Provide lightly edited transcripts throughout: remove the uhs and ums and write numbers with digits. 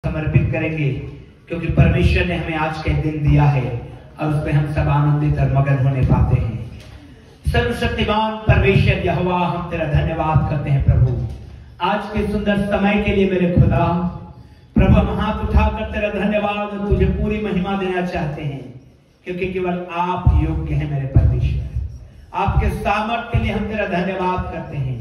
समर्पित करेंगे, क्योंकि परमेश्वर ने हमें आज के दिन दिया है और उस पर हम सब आनंदित और मगन होने पाते हैं। सर्वशक्तिमान परमेश्वर यहोवा, हम तेरा धन्यवाद करते हैं प्रभु, आज के सुंदर समय के लिए मेरे खुदा। प्रभु हम हाथ उठाकर तेरा धन्यवाद और तुझे पूरी महिमा देना चाहते हैं, क्योंकि केवल आप योग्य हैं मेरे परमेश्वर। आपके सामर्थ के लिए हम तेरा धन्यवाद करते हैं,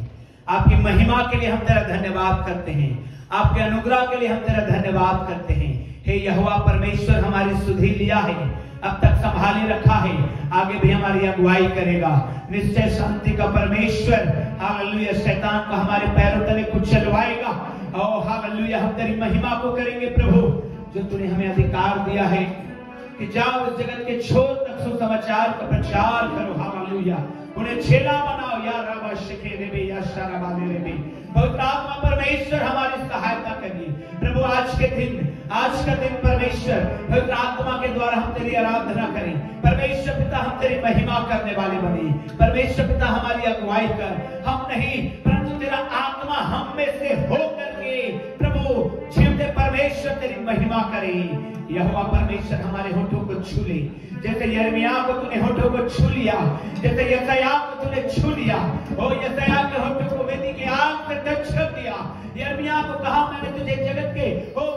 आपकी महिमा के लिए हम तेरा धन्यवाद करते हैं, आपके अनुग्रह के लिए हम तेरा धन्यवाद करते हैं। हे यहोवा परमेश्वर, हमारी सुधि लिया है, अब तक संभाले रखा है, आगे भी हमारी अगुवाई करेगा। निश्चय शांति का परमेश्वर हालेलुया शैतान को हमारे पैरों तले कुचलवाएगा। ओ हालेलुया, हम तेरी महिमा को करेंगे प्रभु, जो तूने हमें अधिकार दिया है कि जाओ इस जगत के छोर तक सुसमाचार का प्रचार करो। हालेलुया, उन्हें चेला बनाओ। या राबा शिखे रेबे या शराबा रेबे, पवित्र आत्मा परमेश्वर हमारी सहायता करिए प्रभु। आज का दिन परमेश्वर पवित्र आत्मा के द्वारा हम तेरी आराधना करें। परमेश्वर पिता, हम तेरी महिमा करने वाले बने। परमेश्वर पिता, हमारी अगुवाई कर, हम नहीं परंतु तेरा आत्मा हम में से हो करके प्रभु जीवते परमेश्वर तेरी महिमा करे। यहोवा परमेश्वर हमारे होठों को छू ले, जैसे यिर्मयाह को तूने होठों को छू लिया, जैसे यशायाह को तूने छू लिया। ओ यशायाह के होठों को वेदी के आग से टच कर दिया। यिर्मयाह को कहा, मैंने तुझे जगत के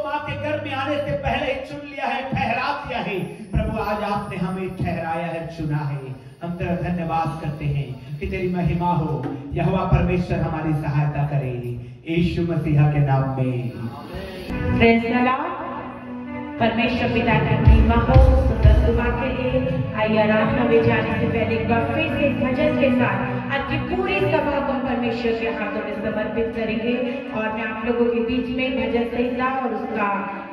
मां के गर्भ में आने से पहले ही चुन लिया है, ठहरा दिया है। प्रभु आज आपने हमें ठहराया है, चुना है। हम तेरा धन्यवाद करते हैं कि तेरी महिमा हो। यहोवा परमेश्वर हमारी सहायता करे, यीशु मसीह के नाम में। Praise the Lord. परमेश्वर पिता की महिमा हो। सुंदर सुबह के लिए आइए आराधना में जाने से पहले एक बार फिर से भजन के साथ आज की पूरी सभा को परमेश्वर के हाथों में समर्पित करेंगे। और मैं आप लोगों के बीच में भजन संहिता और उसका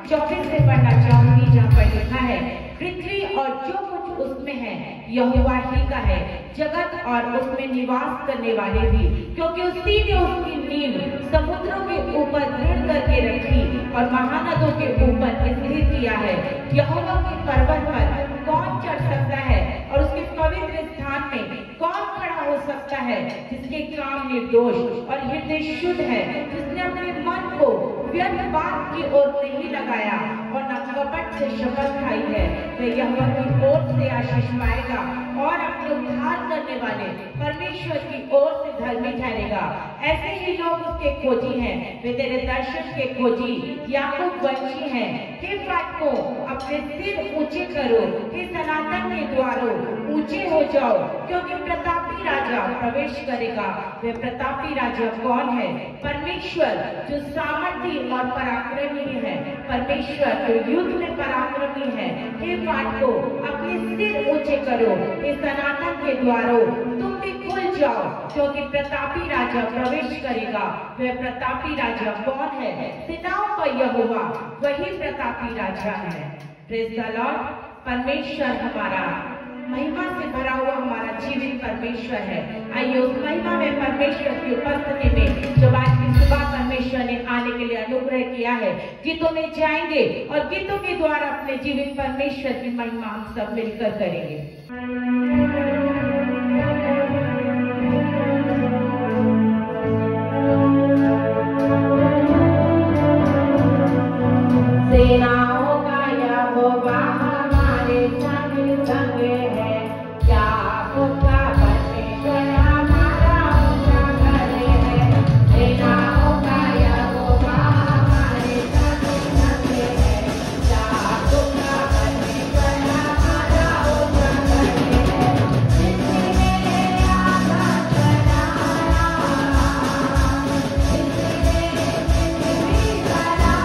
24 से पढ़ना चाहूंगी, जहाँ पर लिखा है, पृथ्वी और जो कुछ उसमें है यहोवा ही का है, जगत और उसमें निवास करने वाले भी, क्योंकि उसी ने उसकी नींव समुद्रों के ऊपर दृढ़ करके रखी और महानदों के ऊपर स्थिर किया है। यहोवा के पर्वत पर कौन चढ़ सकता है और उसके पवित्र स्थान में कौन खड़ा हो सकता है? जिसके काम निर्दोष और हृदय शुद्ध है, जिसने अपने मन को व्यर्थ बात की ओर नहीं लगाया और न कपट से शपथ खाई है, वह यहोवा की ओर से आशीष पाएगा और अपने उद्धार करने वाले परमेश्वर की ओर से धर्मी ठहरेगा। ऐसे ही लोग उसके खोजी हैं, वे तेरे दर्शन के खोजी याकूब वंशी हैं। हे फाटकों, अपने सिर ऊंचे करो, हे सनातन के द्वारों ऊंचे हो जाओ, क्योंकि प्रतापी राजा प्रवेश करेगा। वह प्रतापी राजा कौन है? परमेश्वर जो सामर्थी और पराक्रमी है, परमेश्वर जो युद्ध में पराक्रमी है। हे फाटकों, अपने सिर ऊंचे करो, हे सनातन के द्वारों तुम भी खुल जाओ, क्योंकि प्रतापी राजा प्रवेश करेगा। वह प्रतापी राजा कौन है? सेनाओं का यहोवा वही प्रतापी राजा है। Praise the Lord. परमेश्वर हमारा महिमा से भरा हुआ हमारा जीवित परमेश्वर है। आइए उस महिमा में परमेश्वर की उपस्थिति में, जब आज की सुबह परमेश्वर ने आने के लिए अनुग्रह किया है, गीतों में जाएंगे और गीतों के द्वारा अपने जीवित परमेश्वर की महिमा हम सब मिलकर करेंगे। सेनाओं का यहोवा हमारे संग संग है, याकूब का परमेश्वर हमारा ऊंचा घर है। सेनाओं का यहोवा हमारे संग संग है, याकूब का परमेश्वर हमारा ऊंचा घर है। जिसने आकाश बनाया, जिसने पृथ्वी बनाई,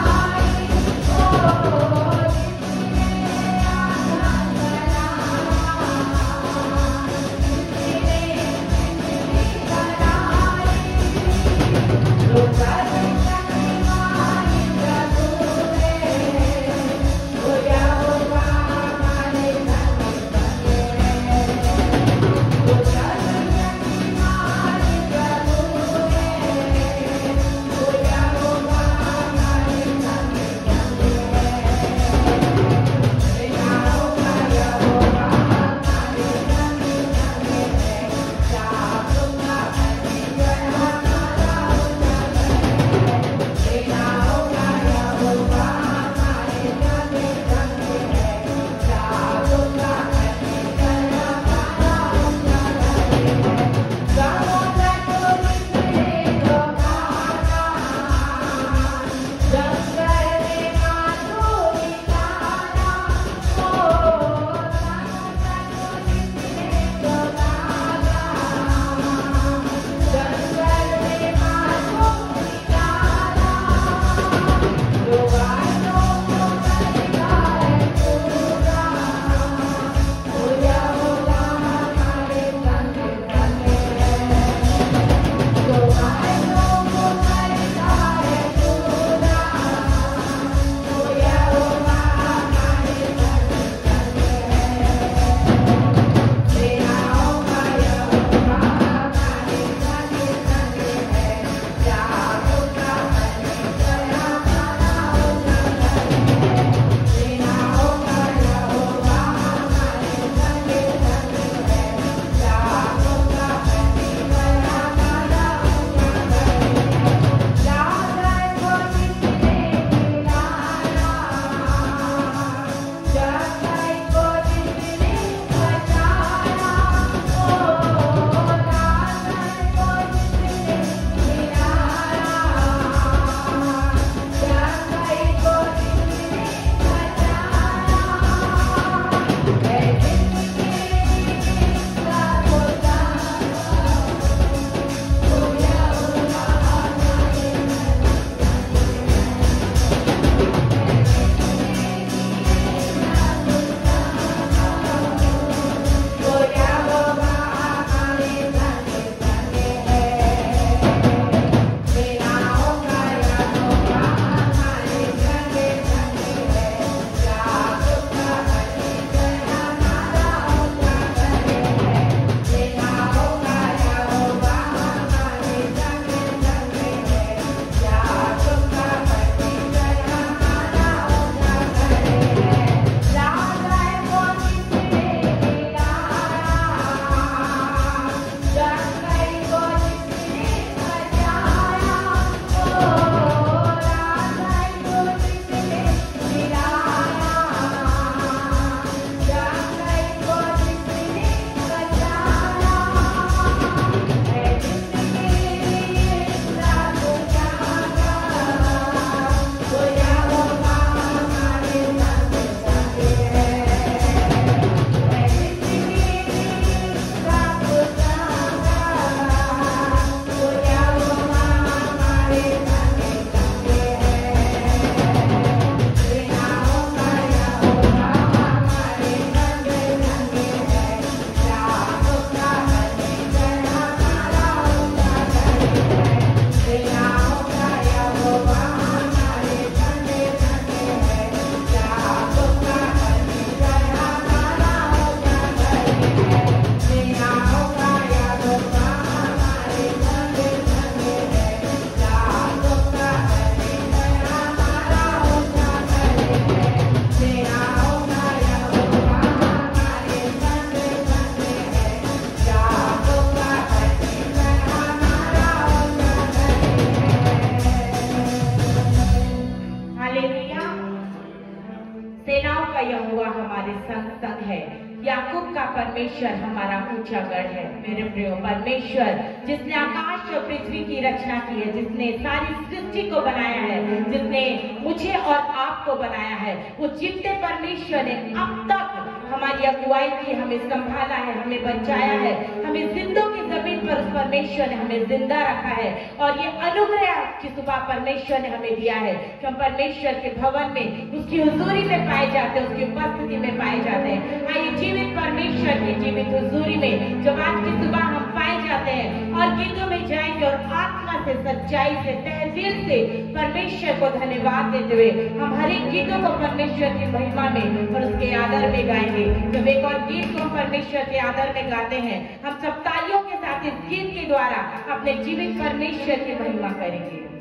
यहोवा हमारे संग संग है। याकूब का परमेश्वर हमारा ऊंचा गढ़ है। मेरे प्रियो, परमेश्वर जिसने आकाश और पृथ्वी की रचना की है, जिसने सारी सृष्टि को बनाया है, जिसने मुझे और आपको बनाया है, वो जितने परमेश्वर ने अब तक हमारी अगुवाई की, हमें संभाला है, हमें बचाया है, हमें जिंदों की जमीन पर उस परमेश्वर ने हमें जिंदा रखा है। और ये अनुग्रह की सुबह परमेश्वर ने हमें दिया है कि हम परमेश्वर के भवन में, उसकी हुजूरी में पाए जाते हैं, उसकी उपस्थिति में पाए जाते हैं। आइए जीवित परमेश्वर की जीवित हुजूरी में जब आज की सुबह हम पाए जाते हैं और गीतों में जाएंगे और आत्मा से, सच्चाई से, तहे दिल से परमेश्वर को धन्यवाद देते हुए हम हर एक गीतों को परमेश्वर की महिमा में और उसके आदर में गाएंगे। जब एक और गीत को परमेश्वर के आदर में गाते हैं, हम सब तालियों के साथ इस गीत के द्वारा अपने जीवित परमेश्वर की महिमा करेंगे।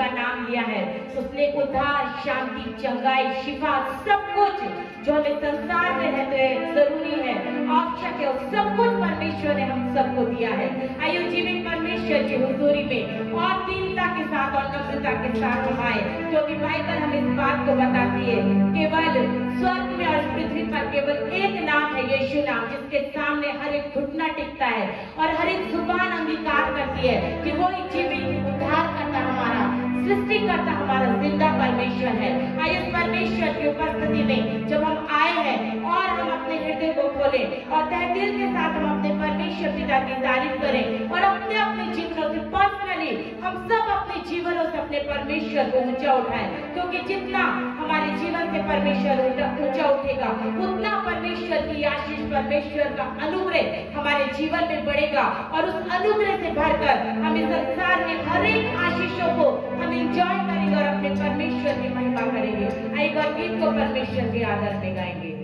का नाम लिया है, उसने उद्धार, शांति, चंगाई, शिफा, सब कुछ जो हमें संसार में रहते जरूरी है, आवश्यक है, सब कुछ परमेश्वर ने हम सबको दिया है। आइए जीवित परमेश्वर की हुजूरी में और दीनता के साथ और नम्रता के साथ हम आए, क्योंकि बाइबल हमें इस बात को बताती है, केवल स्वर्ग में और पृथ्वी पर केवल एक नाम है, यीशु नाम, जिसके सामने हर एक घुटना टिकता है और हर एक जुबान अंगीकार करती है कि वो एक जीवित उद्धार करता हमारा सृष्टि करता हमारा जिंदा परमेश्वर है। आइए परमेश्वर की उपस्थिति में जब हम आए हैं और हम अपने हृदय को खोलें और तहे दिल के साथ हम अपने परमेश्वर पिता की तारीफ करें और अपने अपने जीवनों से पर्सनली हम सब अपने जीवनों से अपने परमेश्वर को ऊंचा उठाएं, क्योंकि जितना हमारे जीवन से परमेश्वर ऊंचा उठेगा उतना परमेश्वर की आशीष, परमेश्वर का अनुग्रह हमारे जीवन में बढ़ेगा और उस अनुग्रह से भरकर हम इस संसार में हर एक आशीषों को हम एंजॉय करेंगे और अपने परमेश्वर की महिमा करेंगे। आइए और गीत को परमेश्वर के आदर में गाएंगे।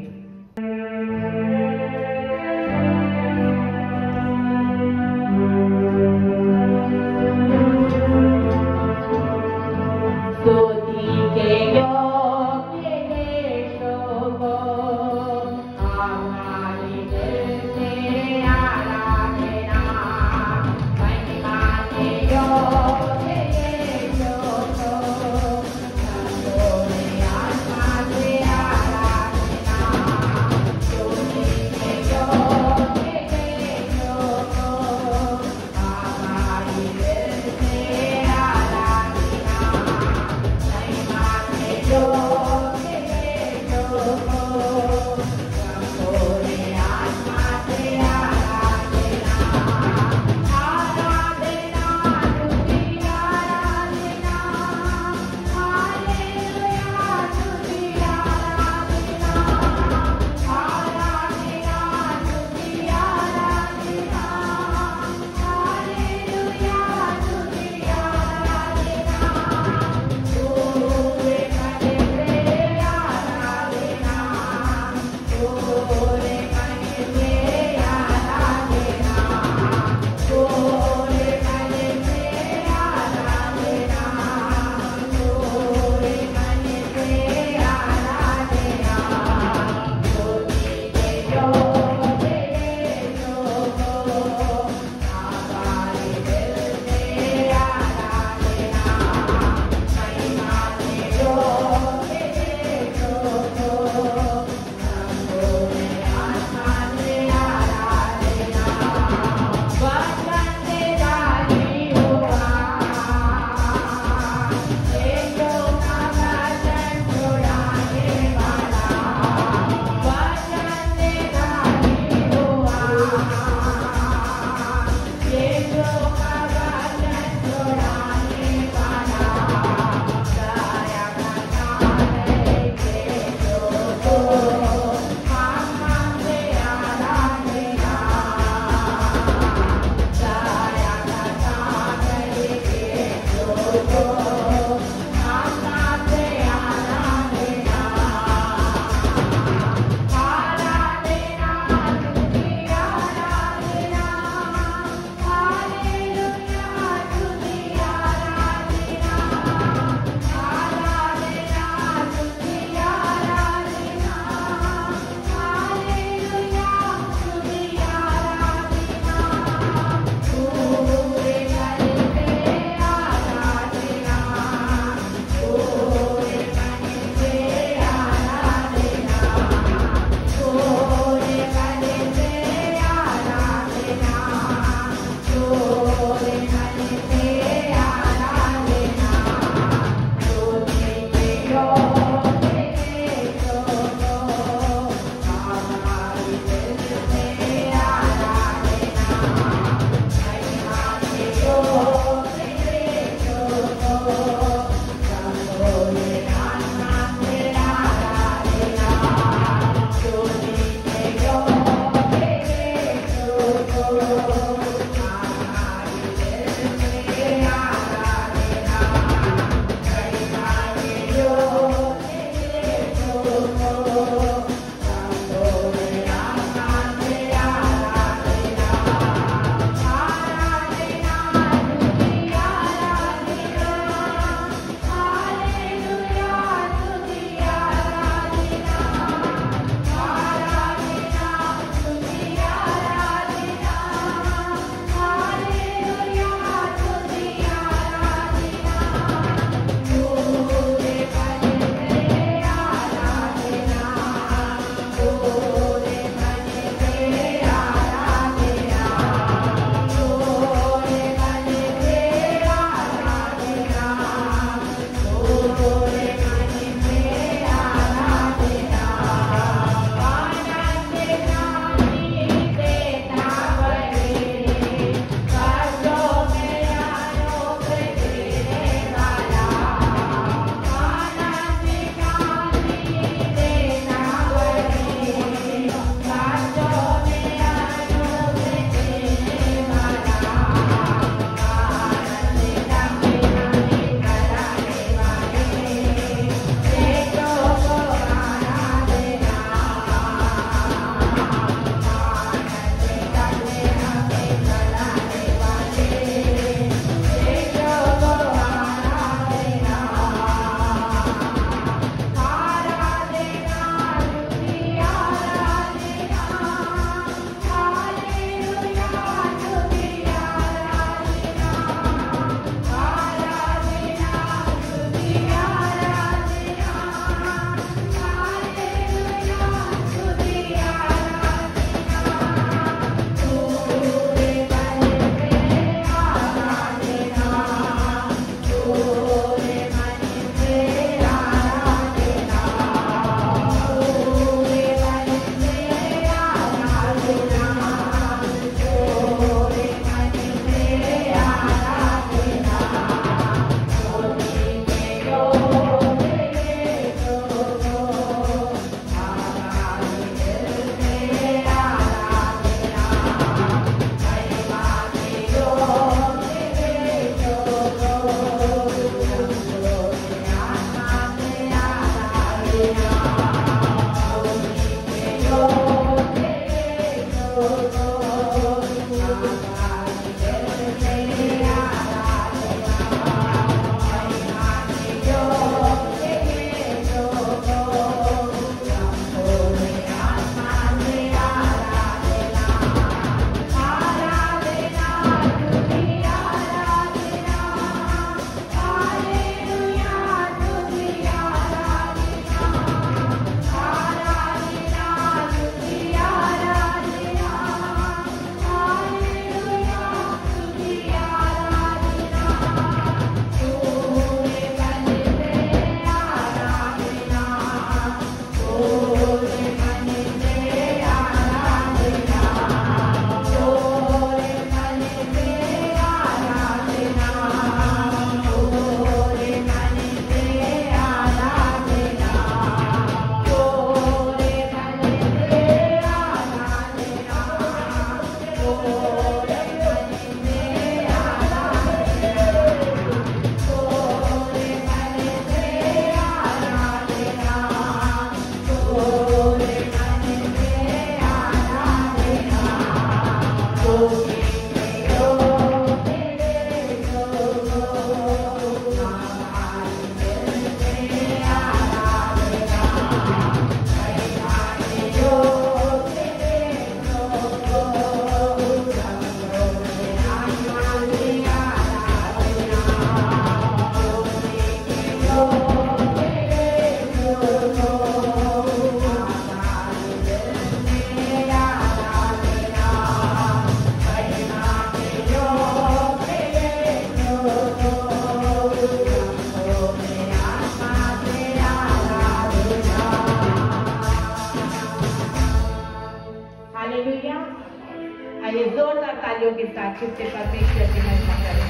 तालियों के साथ फिर परमेश्वर की महिमा करें।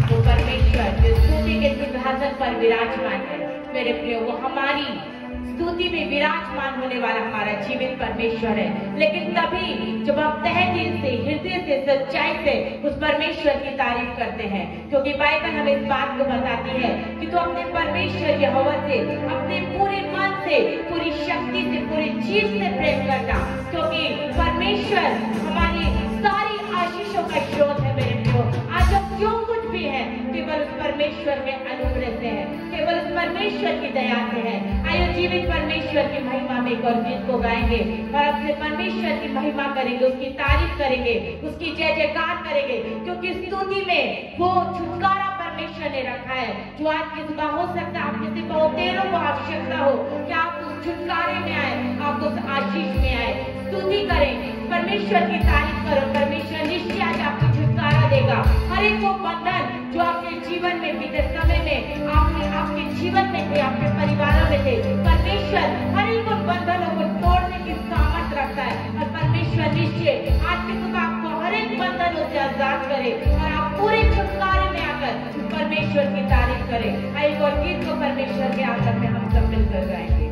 वो परमेश्वर जो स्तुति के सिंहासन पर विराजमान है, मेरे प्रियो, वो हमारी स्तुति में विराजमान होने वाला हमारा जीवित परमेश्वर है। लेकिन तभी जब हम तहे दिल से, हृदय से, सच्चाई से उस परमेश्वर की तारीफ करते हैं, क्योंकि बाइबल हमें इस बात को बताती है कि तू अपने परमेश्वर यहोवा से अपने पूरे मन से, पूरी शक्ति से, पूरे जीव से प्रेम करना, क्योंकि परमेश्वर हमारी सारी आशीषों का स्रोत है। मेरे प्रियो, आज हम जो कुछ भी है केवल उस परमेश्वर के अनुग्रह से है, केवल उस परमेश्वर की दया से है। आइए जीवित परमेश्वर की महिमा में एक और गीत को गाएंगे और अपने परमेश्वर की महिमा करेंगे, उसकी तारीफ करेंगे, उसकी जय जयकार करेंगे, क्योंकि स्तुति में वो छुटकारा परमेश्वर ने रखा है। जो आज की सुबह हो सकता है आप किसी बहुतेरों को आवश्यकता हो कि आप उस छुटकारे में आए, आप उस आशीष में आए। स्तुति करें, परमेश्वर की तारीफ करो, परमेश्वर निश्चय आज आपको छुटकारा देगा। हर एक वो बंधन जो आपके जीवन में बीते समय में आपके जीवन में थे, आपके परिवारों में थे, परमेश्वर हर एक उन बंधनों को तोड़ने की सामर्थ रखता है। और परमेश्वर निश्चय आज के सुबह आपको हर एक बंधनों से आजाद करे और आप पूरे छुटकारे में आकर परमेश्वर की तारीफ करें। एक और गीत को परमेश्वर के आदर में हम सब मिलकर गाएंगे।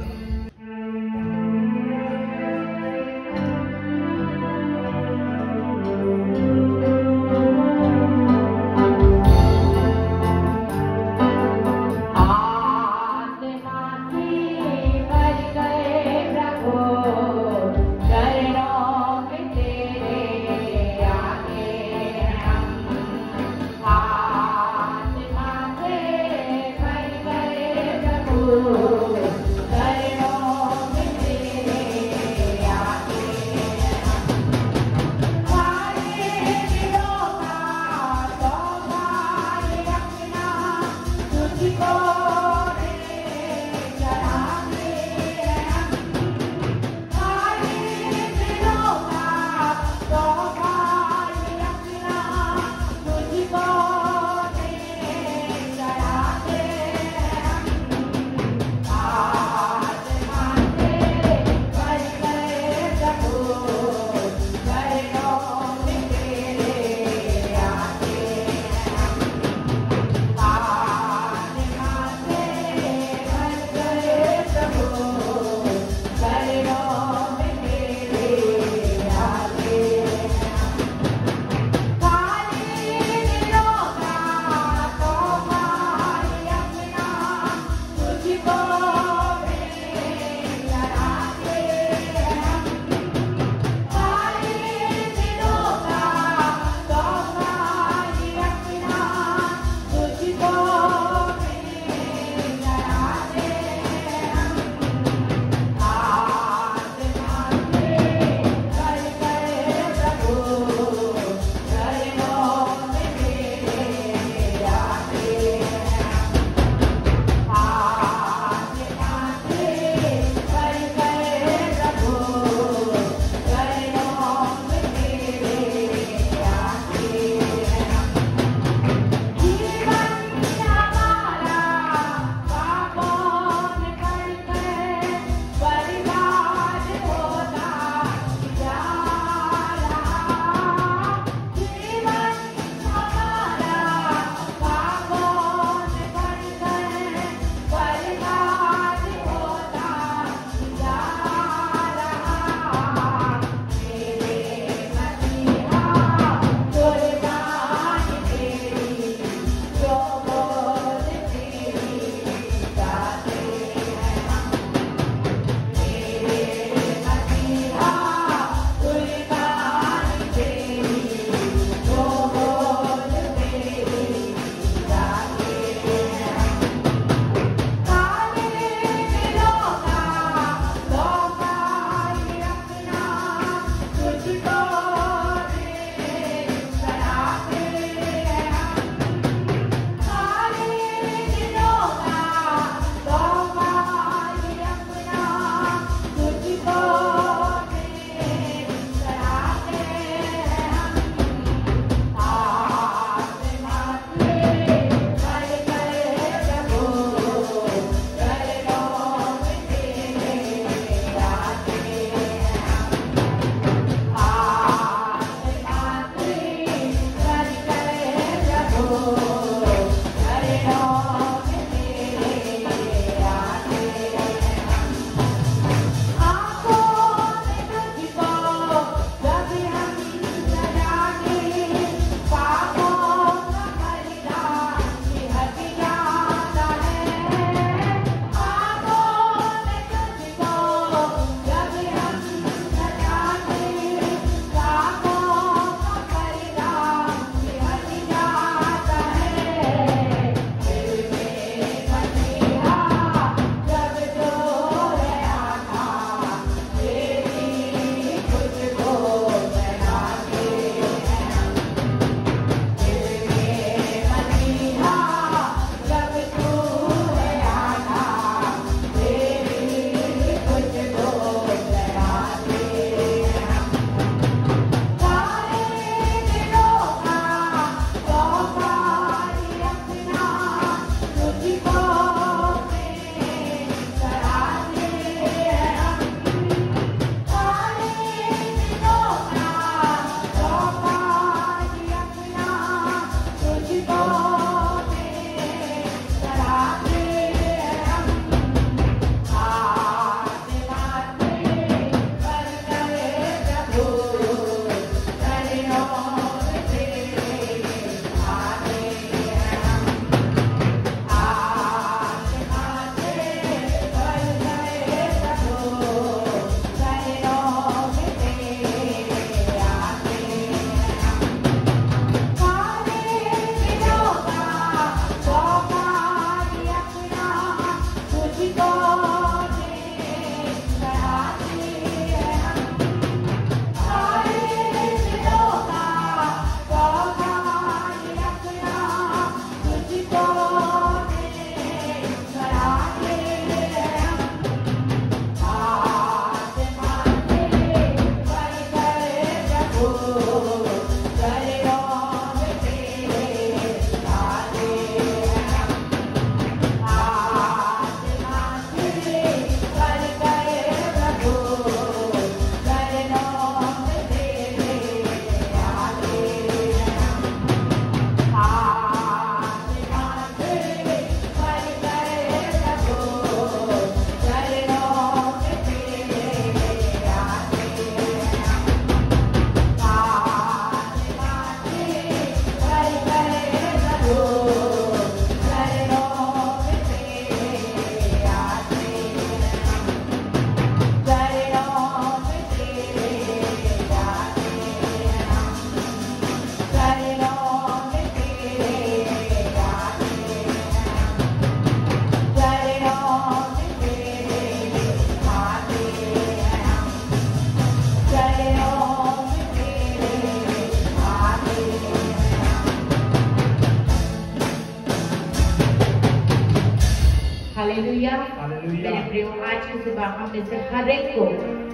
हालेलुया। हालेलुया। मेरे प्रियो, आज की सुबह हम में से हर एक को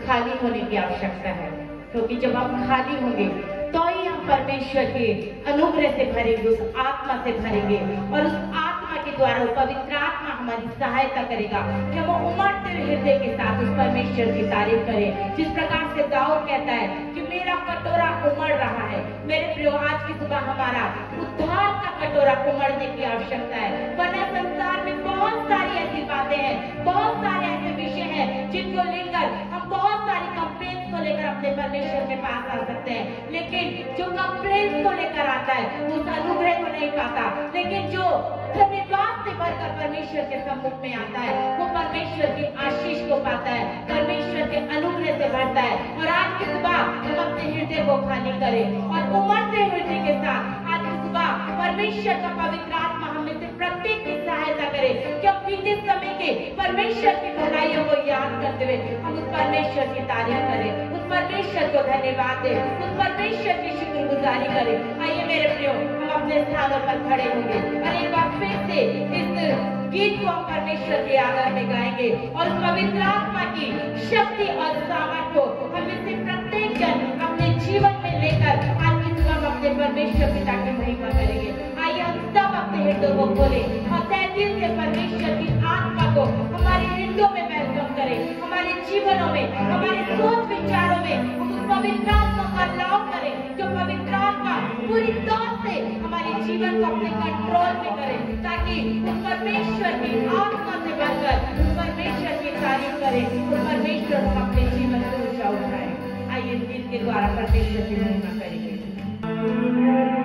खाली होने की आवश्यकता है, क्योंकि जब हम खाली होंगे तो ही हम परमेश्वर के अनुग्रह से भरेंगे, उस आत्मा से भरेंगे, और उस आत्मा के द्वारा पवित्र आत्मा हमारी सहायता करेगा कि हम उमड़ते हृदय के साथ उस परमेश्वर की तारीफ करें। जिस प्रकार से दाऊद कहता है कि मेरा कटोरा उमड़ रहा है। मेरे प्रियो, आज की सुबह हमारा उद्धार का कटोरा उमड़ने की आवश्यकता है, वरना संसार में बहुत सारी ऐसी बातें हैं, बहुत सारे ऐसे विषय हैं जिनको लेकर हम बहुत सारी कंप्लेंट्स को लेकर अपने परमेश्वर के पास आ सकते हैं, लेकिन जो कंप्लेंट्स को लेकर आता है उस अनुग्रह को नहीं पाता, लेकिन जो धन्यवाद से भरकर परमेश्वर के सम्मुख में आता है वो परमेश्वर की आशीष को पाता है, परमेश्वर के अनुग्रह से भरता है। और आज की सुबह हम अपने हृदय को खाली करें और उमड़ते हृदय के साथ आज की सुबह परमेश्वर का पवित्र आत्मा हमें से प्रत्येक की सहायता करे कि हम बीते समय के परमेश्वर की भलाइयों को याद करते हुए हम उस परमेश्वर की तारीफ करें, उस परमेश्वर को धन्यवाद दें, उस परमेश्वर की शुक्रगुजारी करें। आइए मेरे प्रियो, हम अपने स्थानों पर खड़े होंगे और एक बार फिर से इस गीत को हम परमेश्वर के आदर में गाएंगे और पवित्र आत्मा की शक्ति और सामर्थ को हम इससे प्रत्येक जन अपने जीवन में लेकर आज की सुबह अपने परमेश्वर पिता की महिमा करेंगे। आइए हम सब अपने हृदयों को खोलें और तहे दिल से परमेश्वर की आत्मा को हमारे हृदयों में वेलकम करें, हमारे जीवनों में, हमारे सोच विचारों में हम उस पवित्र आत्मा का लाभ करें, जो पवित्र आत्मा पूरी तौर से हमारे जीवन को अपने कंट्रोल में करें, ताकि उस परमेश्वर की आत्मा से बनकर उस परमेश्वर की तारीफ करें, उस परमेश्वर को अपने जीवन से ऊंचा उठाएं। आइए इस गीत के द्वारा परमेश्वर की महिमा करेंगे। Hare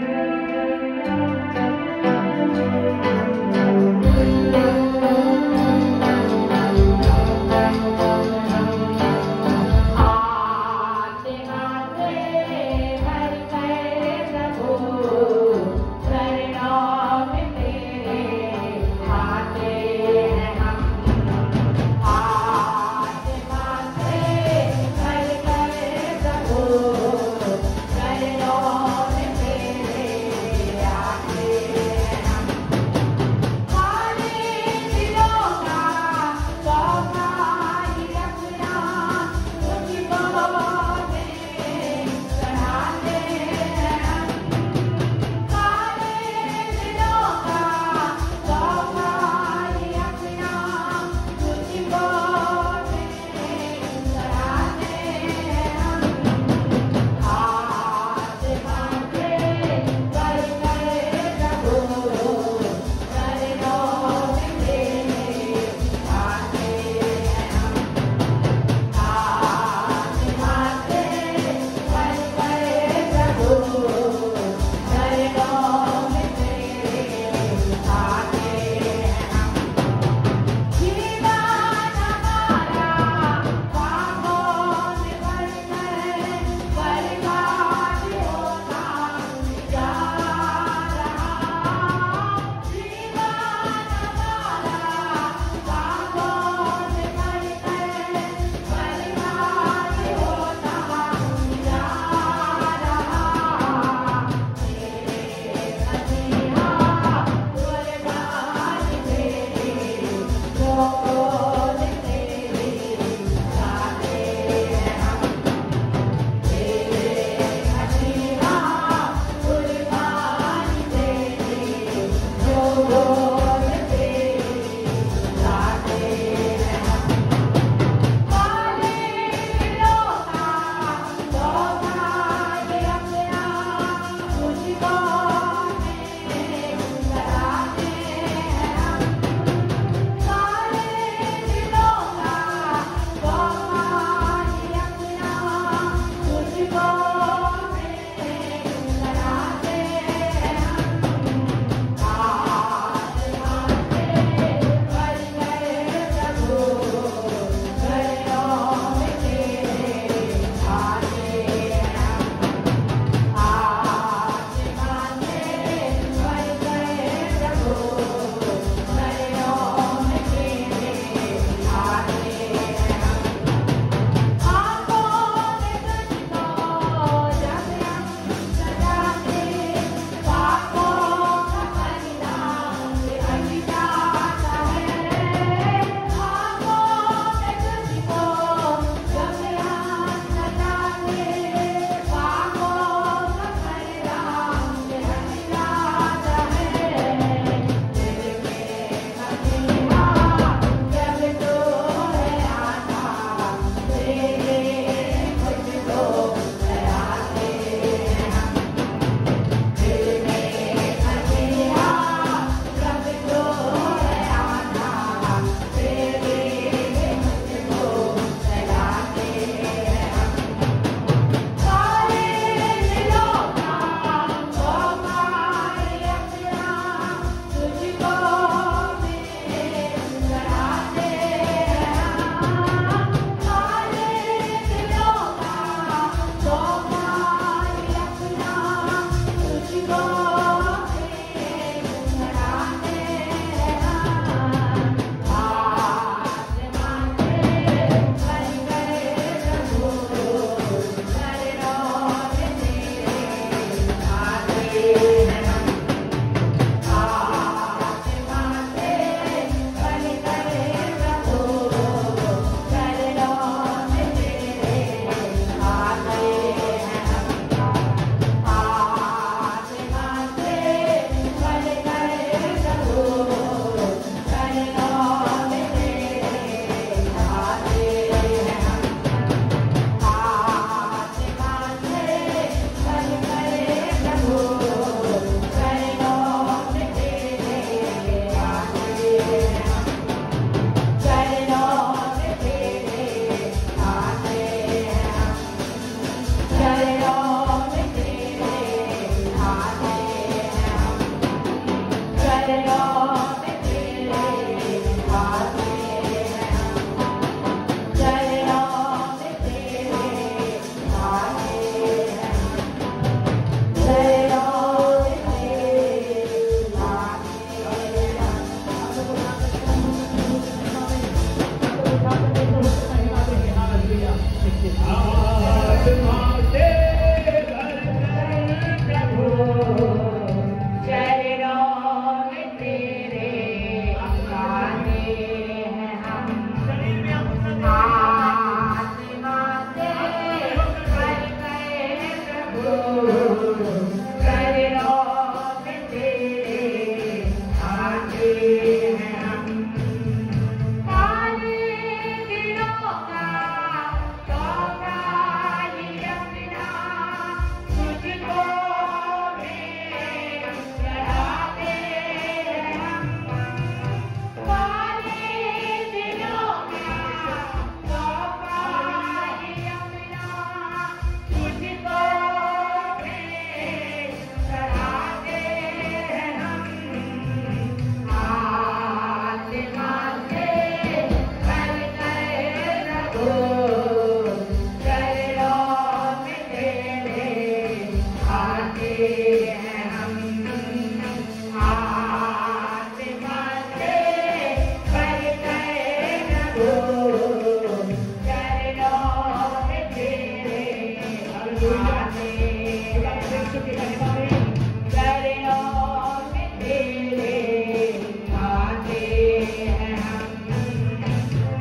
हैं हम,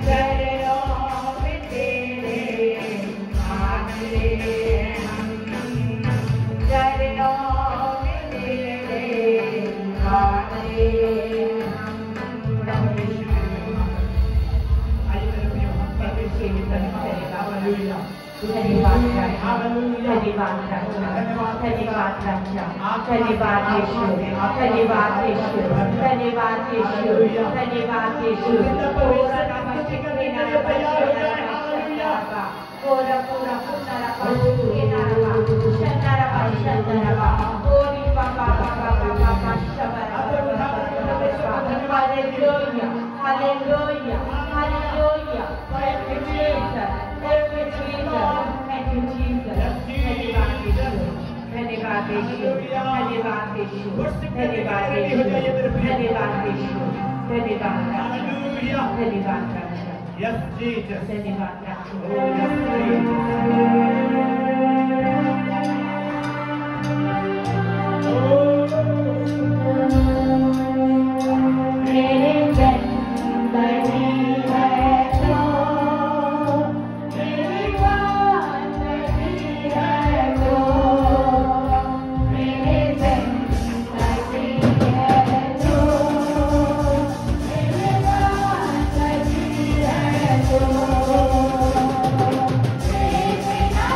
चरणों में तेरे मांगते हैं हम, चरणों में तेरे मांगते हैं हम। धन्यवाद राजा, धन्यवाद राजा, धन्यवाद राजा, धन्यवाद यीशु, धन्यवाद यीशु, धन्यवाद यीशु, धन्यवाद यीशु। पूरा नमस्ते करने का हालेलुया, पूरा पूरा पुनरा पाशुके नारा, शन्नारा पाशन्नारा, ओरी बाबा बाबा बाबा शबरा, hallelujah, hallelujah, hallelujah. Thank you Jesus, thank you Jesus, thank you Jesus। धन्यवाद यीशु, धन्यवाद यीशु, धन्यवाद यीशु, धन्यवाद यीशु, धन्यवाद यीशु, धन्यवाद राजा, धन्यवाद राजा, Yes, Jesus. धन्यवाद राजा। मेरे जन्मदिन है तो, मेरी बात नहीं है तो, मेरे जन्मदिन है तो, मेरे बात नहीं है तो, मेरे बिना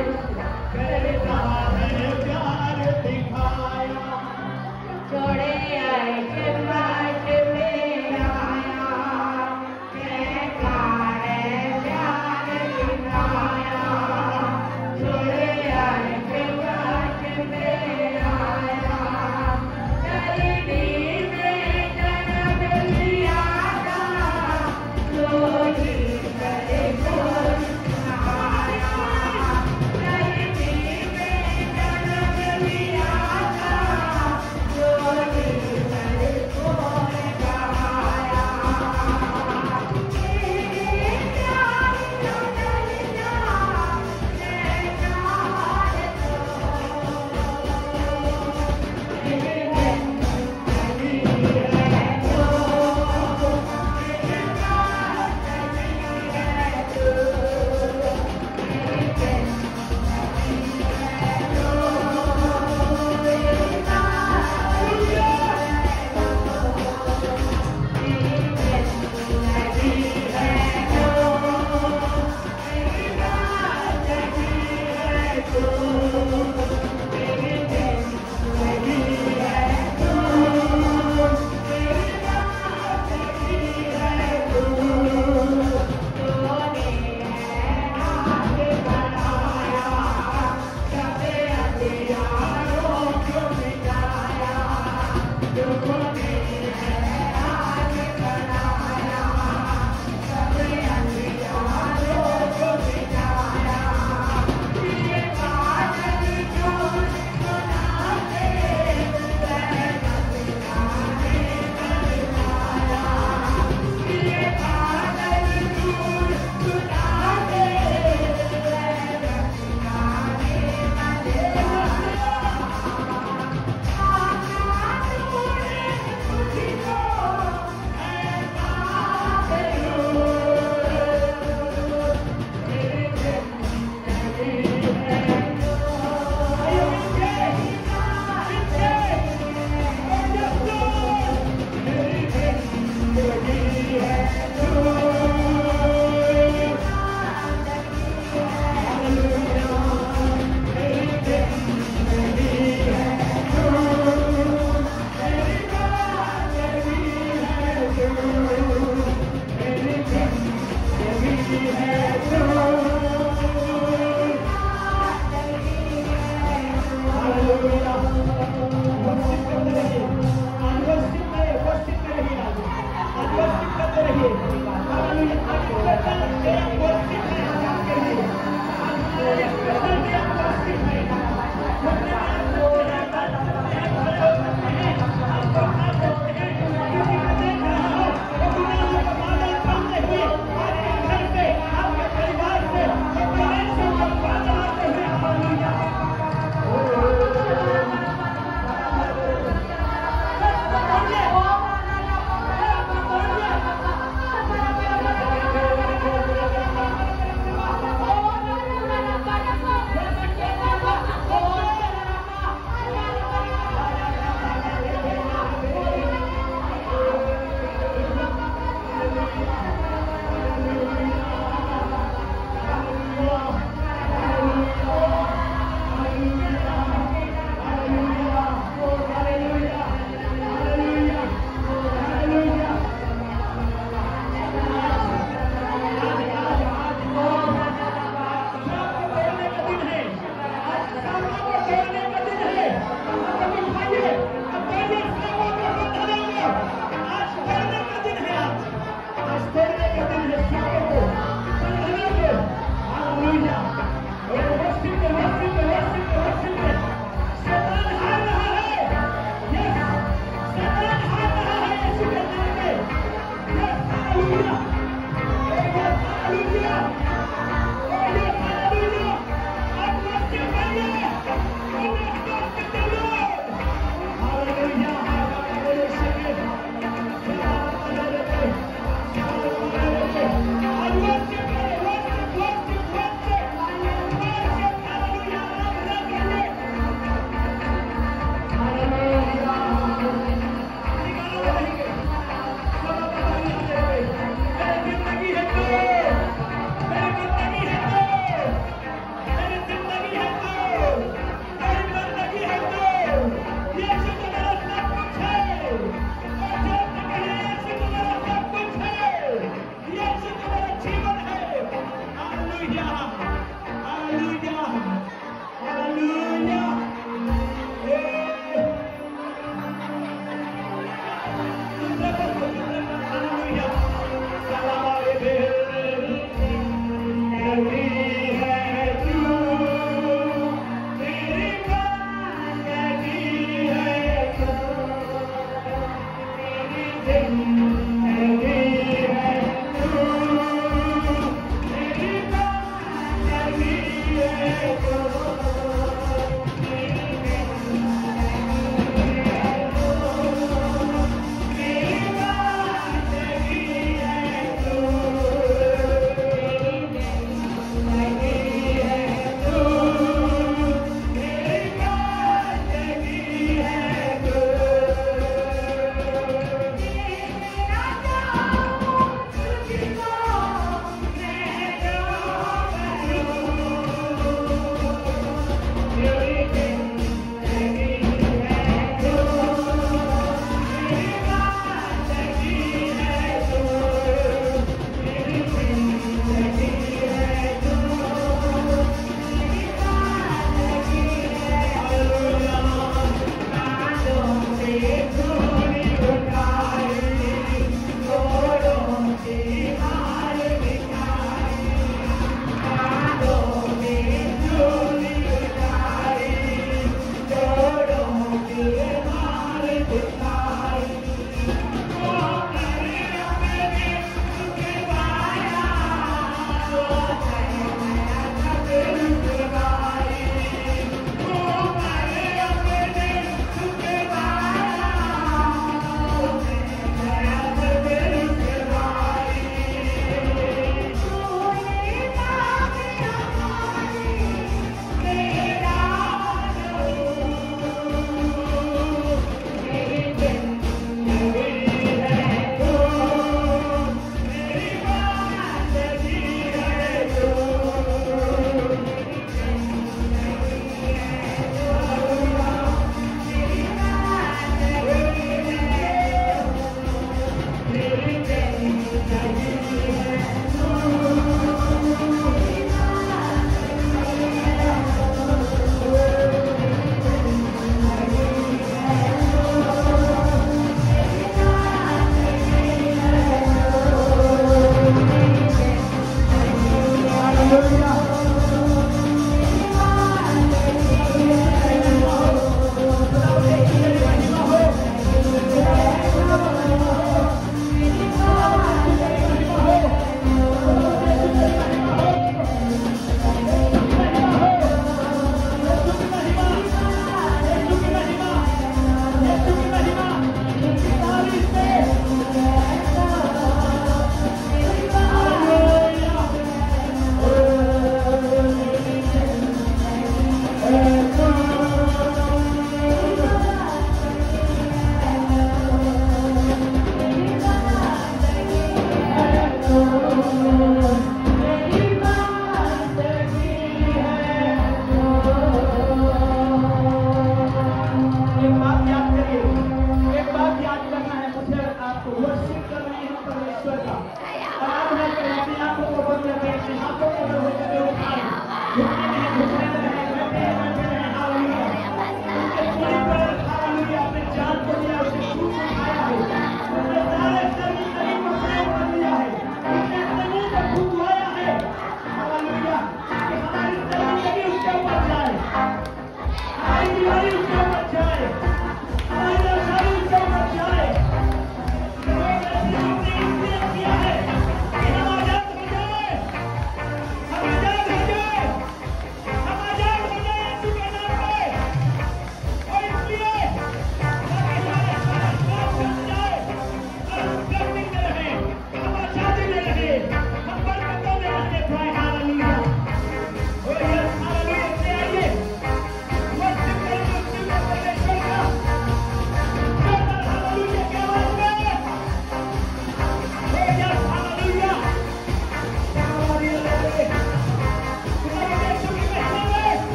जिंदगी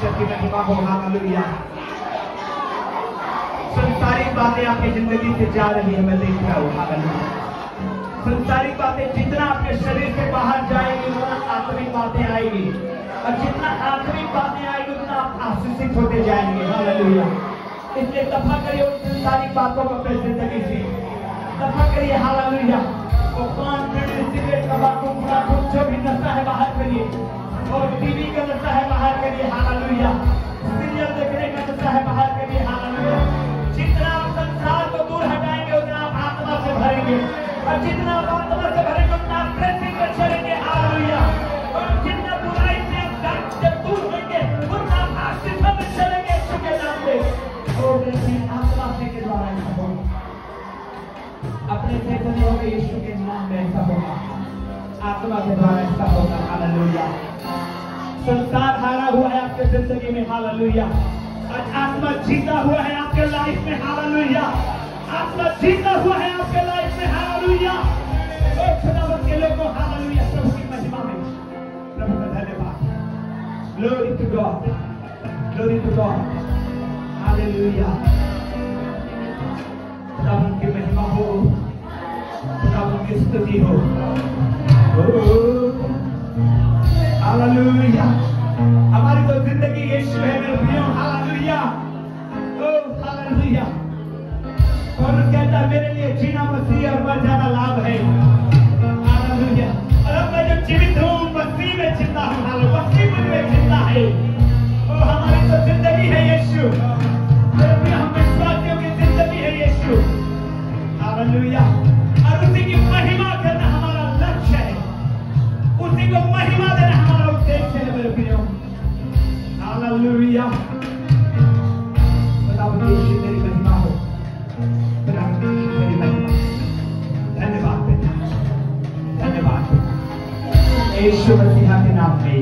परमेश्वर की महिमा हो। हालेलुया। संसारिक बातें आपकी जिंदगी से जा रही है, मैं देख रहा हूँ। हालेलुया। संसारिक बातें जितना आपके शरीर से बाहर जाएंगी उतना आत्मिक बातें आएगी, और जितना आत्मिक बातें आएगी उतना आप आशीषित होते जाएंगे। हालेलुया। इसलिए दफा करिए उन संसारिक बातों को अपनी जिंदगी से, दफा करिए। हालेलुया। वो पान, बीड़ी, सिगरेट, तंबाकू, गुटखा, जो भी नशा है बाहर करिए, और टीवी का नशा है बाहर करिए। हालेलुया। सीरियल देखने का नशा है बाहर करिए। हालेलुया। जितना आप संसार को दूर हटाएंगे उतना आप आत्मा से भरेंगे, और जितना आप आत्मा से भरेंगे उतना आप प्रेसिंग में चलेंगे। हालेलुया। और जितना बुराई से आप जब दूर होंगे उतना आप आशीष में चलेंगे यीशु के नाम से। और आत्मा से के द्वारा ऐसा होगा, अपने से नहीं होगा, यीशु के नाम में ऐसा होगा, आत्मा के द्वारा ऐसा होगा। हालेलुया। संसार हारा हुआ है आपके जिंदगी में। हालेलुया। आज आत्मा जीता हुआ है आपके लाइफ में। हालेलुया। आत्मा जीता हुआ है आपके लाइफ में। हालेलुया। और खुदावंद के लोगों, हालेलुया, प्रभु की महिमा में, प्रभु का धन्यवाद। Glory to God, glory to God. Hallelujah. खुदावंद की महिमा हो, खुदावंद की स्तुति हो। हालेलुया। हमारी तो जिंदगी यीशु है मेरे प्रियो। हालेलुया। Oh hallelujah. और कहता है मेरे लिए जीना मसीह और मर जाना लाभ है। हालेलुया। और अब मैं जब जीवित हूँ मसीह में जिंदा हूँ। हालेलुया। मसीह में जिंदा है। और हमारी तो जिंदगी है यीशु। मेरे प्रियो, हम विश्वासियों की जिंदगी है यीशु। हालेलुया। और उसी की महिमा करना हमारा लक्ष्य है, उसी को महिमा देना हमारा उद्देश्य है मेरे प्रियो। हालेलुया। बताओ यीशु तेरी महिमा हो, तेरी महिमा। धन्यवाद बेटा, धन्यवाद यीशु मसीह के नाम में।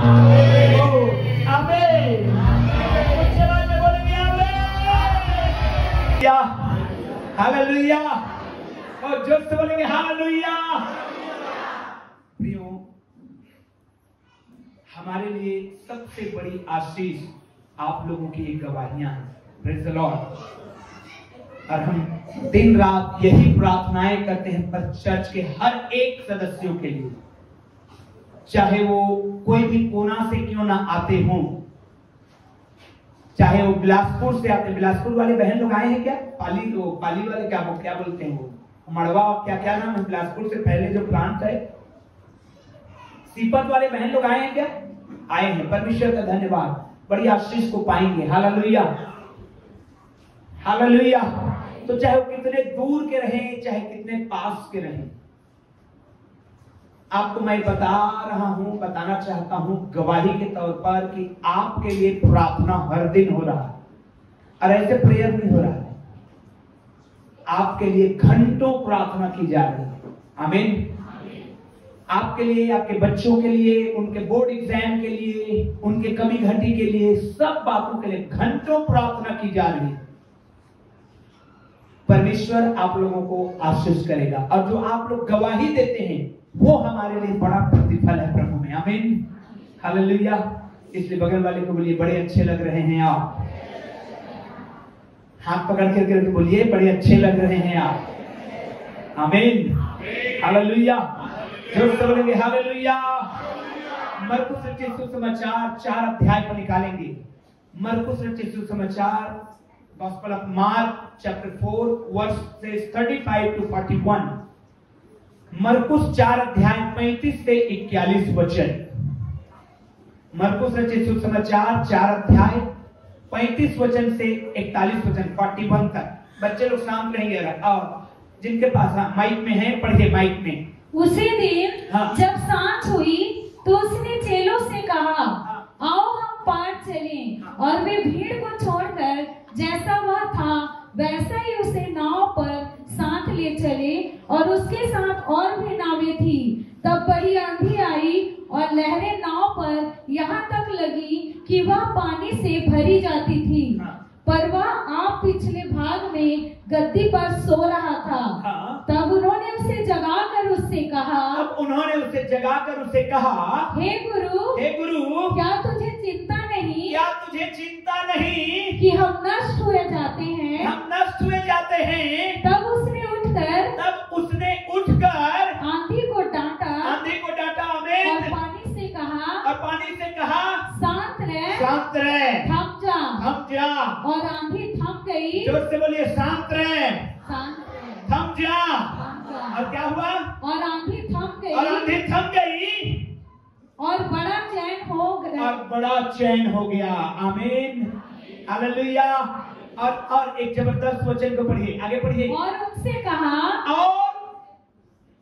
आमीन। आमीन। बोलेंगे आमीन। हालेलुया। और जोर से बोलेंगे हालेलुया। प्रियो, हमारे लिए सबसे बड़ी आशीष आप लोगों की एक गवाहियां हैं। Praise the Lord. और हम दिन रात यही प्रार्थनाएं करते हैं पर चर्च के हर एक सदस्यों के लिए, चाहे वो कोई भी कोना से क्यों ना आते हों, चाहे वो बिलासपुर से आते। बिलासपुर वाले बहन लोग आए हैं क्या? पाली वाले क्या बोलते हैं वो, मड़वा, क्या नाम है बिलासपुर से पहले जो प्लांट है, सीपत वाले बहन लोग आए हैं क्या? आए हैं। परमेश्वर का धन्यवाद, बड़ी आशीष को पाएंगे। हालेलुया। हालेलुया। तो चाहे वो कितने दूर के रहें, चाहे कितने पास के रहें, आपको मैं बताना चाहता हूं गवाही के तौर पर कि आपके लिए प्रार्थना हर दिन हो रहा है, और ऐसे प्रेयर नहीं हो रहा है, आपके लिए घंटों प्रार्थना की जा रही है। आमीन। आपके लिए, आपके बच्चों के लिए, उनके बोर्ड एग्जाम के लिए, उनके कमी घटी के लिए, सब बातों के लिए घंटों प्रार्थना की जा रही है। परमेश्वर आप लोगों को आशीष करेगा, और जो आप लोग गवाही देते हैं वो हमारे लिए बड़ा प्रतिफल है प्रभु में। आमीन। हालेलुया। इसलिए बगल वाले को बोलिए बड़े अच्छे लग रहे हैं आप। हाथ पकड़ करके बोलिए बड़े अच्छे लग रहे हैं आप। आमीन। हालेलुया। जोर से बोलेंगे हालेलुया। मरकुस रचित सुसमाचार 4 अध्याय को निकालेंगे। मरकुस रचित सुसमाचार, gospel of Mark chapter 4 verse 35 to 41। मरकुस 4 अध्याय 35 से 41 वचन। मरकुस रचित सुसमाचार 4 अध्याय 35 वचन से 41 वचन 41 तक। बच्चे लोग शांत रहेंगे, और जिनके पास माइक में है पढ़िए माइक में। उसी दिन जब सांझ हुई तो उसने चेलों से कहा, आओ हम पार चलें। और वे भीड़ को छोड़कर जैसा वह था वैसा ही उसे नाव पर साथ ले चले, और उसके साथ और भी नावें थी। तब बड़ी आंधी आई और लहरें नाव पर यहाँ तक लगी कि वह पानी से भरी जाती थी, पर वह आप पिछले भाग में गद्दी पर सो रहा था। तब उन्होंने उसे जगाकर उससे कहा, अब उन्होंने उसे जगाकर उसे कहा, हे गुरु, क्या तुझे चिंता नहीं, कि हम नष्ट हुए जाते हैं। तब उसने उठकर आंधी को डांटा, आमीन, और पानी से कहा, शांत रह, थम जा। और आंधी थम गई। जोर से बोलिए, शांत रह, थम जा। और क्या हुआ? और आंधी थम गई और बड़ा चैन हो गया। आमीन, हालेलुया। और एक जबरदस्त वचन को पढ़िए, आगे पढ़िए। और उनसे कहा,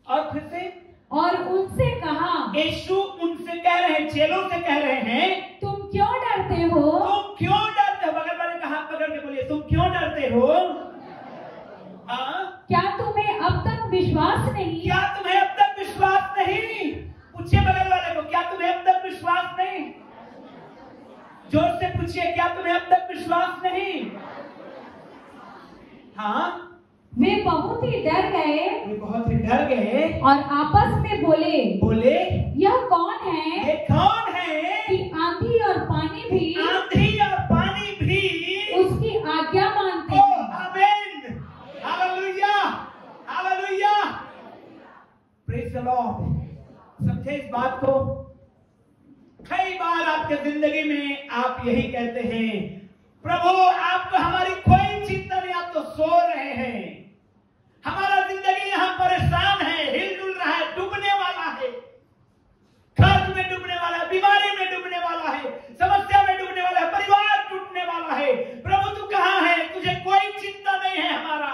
और फिर से, और उनसे कहा, यीशु उनसे कह रहे हैं, चेलों से कह रहे हैं, तुम क्यों डरते हो? बगल वाले का हाथ पकड़ के बोलिए, तुम क्यों डरते हो? क्या तुम्हें अब तक विश्वास नहीं? पूछिए बगल वाले को, क्या तुम्हें अब तक विश्वास नहीं? जोर से पूछिए, क्या तुम्हें अब तक विश्वास नहीं? हाँ, वे बहुत ही डर गए और आपस में बोले, यह कौन है कि आंधी और पानी भी उसकी आज्ञा मानते हैं। आमीन, hallelujah, hallelujah, praise the Lord. समझे इस बात को? कई बार आपके जिंदगी में आप यही कहते हैं, प्रभु आपको हमारी कोई चिंता नहीं, आप तो सो रहे हैं, हमारा जिंदगी यहाँ परेशान है, हिलजुल रहा है, डूबने वाला है, कर्ज में डूबने वाला है, बीमारी में डूबने वाला है, समस्या में डूबने वाला है, परिवार टूटने वाला है। प्रभु तू कहाँ है? तुझे कोई चिंता नहीं है हमारा।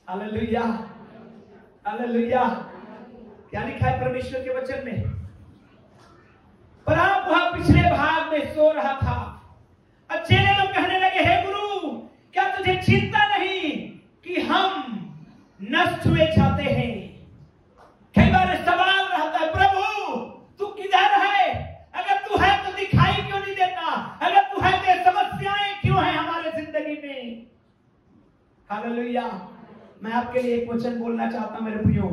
Hallelujah, hallelujah. क्या लिखा है परमेश्वर के वचन में? पर आप वहां पिछले भाग में सो रहा था। अच्छे लोग कहने लगे, हे गुरु, क्या तुझे चिंता नहीं कि हम नष्ट हुए जाते हैं? कई बार सवाल रहता है, प्रभु तू किधर है? अगर तू है तो दिखाई क्यों नहीं देता? अगर तू है तो समस्याएं क्यों है हमारे जिंदगी में? हालेलुया। मैं आपके लिए एक वचन बोलना चाहता हूं मेरे प्रियो।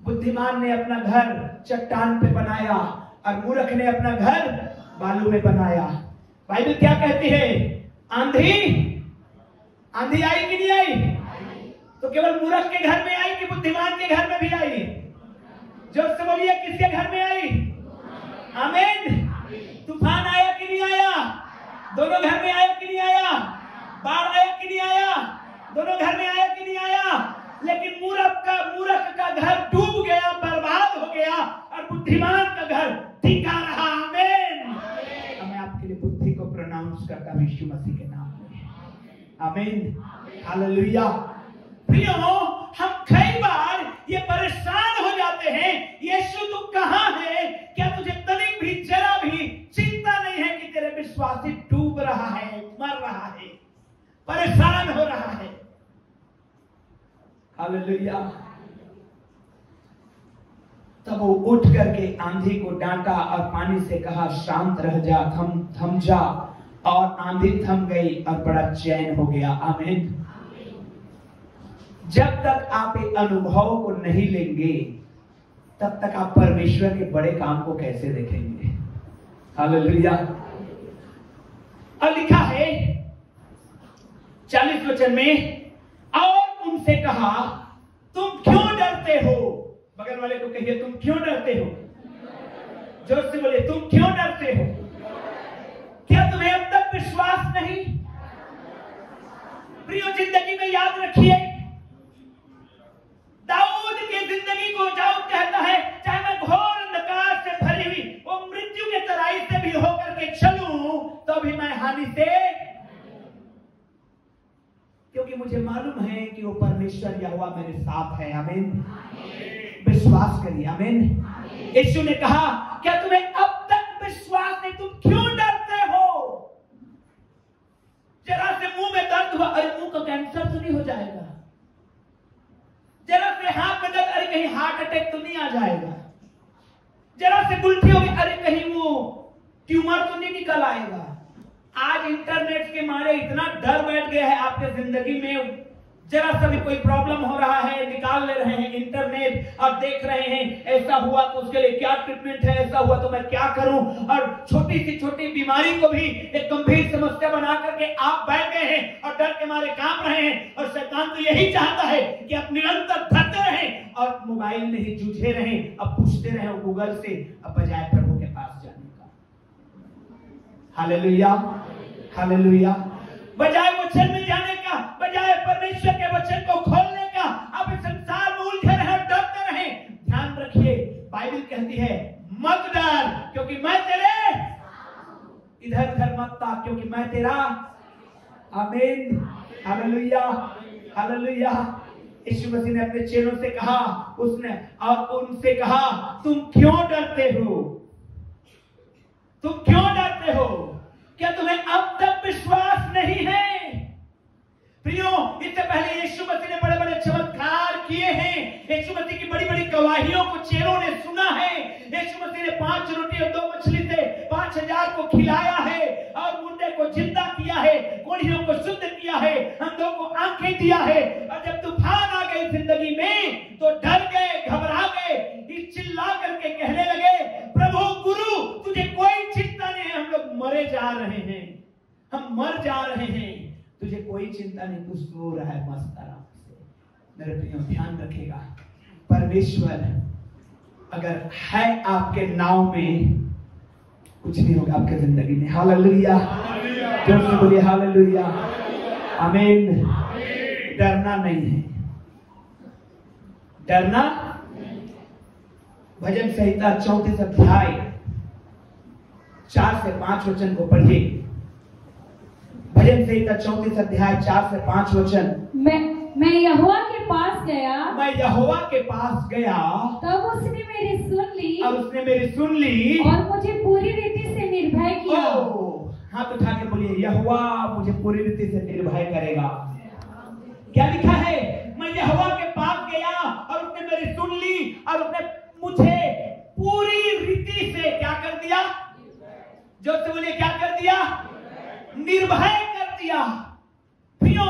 बुद्धिमान ने अपना घर चट्टान पे बनाया और मूर्ख ने अपना घर बालू में बनाया। बाइबल क्या कहती है? आंधी आई कि नहीं आई? तो केवल मूर्ख के घर में आई कि बुद्धिमान के घर में भी आई? जोर से बोलिए, किसके घर में आई? आमीन। तूफान आया कि नहीं आया? दोनों घर में आया कि नहीं आया? बाढ़ आया कि नहीं आया? दोनों घर में आया कि नहीं आया? लेकिन मूर्ख का घर डूब गया, बर्बाद हो गया, और बुद्धिमान का घर टिका रहा। आमीन। मैं आपके लिए बुद्धि को प्रोनाउंस करता हूं यीशु मसीह के नाम में। आमीन, हालेलुया। प्रियो, हम कई बार ये परेशान हो जाते हैं, यीशु तू कहां है? क्या तुझे तनिक भी, जरा भी चिंता नहीं है कि तेरे विश्वासी डूब रहा है, मर रहा है, परेशान हो रहा है? हालेलुया। तब वो उठ करके आंधी को डांटा और पानी से कहा, शांत रह जा, थम जा। और आंधी थम गई और बड़ा चैन हो गया। आमीन। जब तक आप एक अनुभव को नहीं लेंगे, तब तक आप परमेश्वर के बड़े काम को कैसे देखेंगे? हालेलुया। और लिखा है 40 वचन में, और उनसे कहा, तुम क्यों डरते हो? बगल वाले को कहिए, तुम क्यों डरते हो? जोर से बोलिए, तुम क्यों डरते हो? क्या तुम्हें अब तक विश्वास नहीं? प्रियो, जिंदगी में याद रखिए, दाऊद की जिंदगी को दाऊद कहता है, चाहे मैं घोर अंधकार से भरी हुई वो मृत्यु के तराई से भी होकर के चलूं, तो भी मैं हानि से, क्योंकि मुझे मालूम है कि वो परमेश्वर यहोवा मेरे साथ है। आमीन। विश्वास करिए। आमीन। यीशु ने कहा, क्या तुम्हें अब तक विश्वास नहीं? तुम क्यों डरते हो? जरा से मुंह में दर्द हुआ, अरे मुंह का कैंसर तो नहीं हो जाएगा? जरा से हाथ में दर्द, अरे कहीं हार्ट अटैक तो नहीं आ जाएगा? जरा से उल्टी होगी, अरे कहीं वो ट्यूमर तो नहीं निकल आएगा? आज इंटरनेट के मारे इतना डर बैठ गया है आपके जिंदगी में, जरा सा भी कोई प्रॉब्लम हो रहा है, निकाल ले रहे हैं इंटरनेट और देख रहे हैं ऐसा हुआ तो उसके लिए क्या ट्रीटमेंट है, ऐसा हुआ तो मैं क्या करूं, और छोटी सी छोटी बीमारी को भी एक गंभीर समस्या बना करके आप बैठ गए हैं और डर के मारे कांप रहे हैं। और शैतान तो यही चाहता है कि आप निरंतर डरते रहें और मोबाइल में ही जूझे रहें, अब पूछते रहें गूगल से, अब बजाय प्रभु के पास जाने का। Hallelujah, hallelujah. बजाय वचन में जाने का, बजाय परमेश्वर के वचन को खोलने का, आप इस संसार में उलझे रहे, डरते रहे। ध्यान रखिए, बाइबल कहती है मत डर क्योंकि मैं तेरे, इधर उधर मत ताक क्योंकि मैं तेरा। आमीन, हालेलुया, हालेलुया। यीशु मसीह ने अपने चेलों से कहा, उसने और उनसे कहा, तुम क्यों डरते हो, तुम क्यों डरते हो, क्या तुम्हें अब तक विश्वास नहीं है? प्रियो, इससे पहले यीशु मसीह ने बड़े बड़े चमत्कार किए हैं, यीशु मसीह की बड़ी बड़ी गवाहियों को चेलों ने सुना है। यीशु मसीह ने 5 रोटी और 2 मछली से 5000 को खिलाया है और मुर्दे को जिंदा किया है, कोढ़ियों को शुद्ध किया है, अंधों को आंखें दिया है। और जब तूफान आ गई जिंदगी में तो डर गए, घबरा गए, चिल्ला करके कहने लगे, प्रभु गुरु तुझे कोई चिंता नहीं है, हम लोग मरे जा रहे हैं, हम मर जा रहे हैं, तुझे कोई चिंता नहीं, तू सो रहा है मस्त आराम से। मेरे प्रियो, ध्यान रखिएगा, परमेश्वर अगर है आपके नाव में, कुछ नहीं होगा आपके जिंदगी में। हालेलुया, जोर से बोलिए हालेलुया, आमीन। डरना नहीं है, डरना। भजन संहिता 34 अध्याय 4 से 5 वचन को पढ़िए। भजन संहिता 34 अध्याय 4 से 5 वचन। मैं यहोवा के पास गया, मैं यहोवा के पास गया, तब उसने मेरी सुन ली, और उसने मेरी सुन ली और मुझे पूरी रीति से निर्भय किया। हाथ उठा के बोलिए, यहोवा मुझे पूरी रीति से निर्भय करेगा। क्या लिखा है? मैं यहोवा के पास गया और उसने मेरी सुन ली और उसने मुझे पूरी रीति से क्या कर दिया? जो से बोलिए क्या कर दिया? निर्भय कर दिया। प्रियो,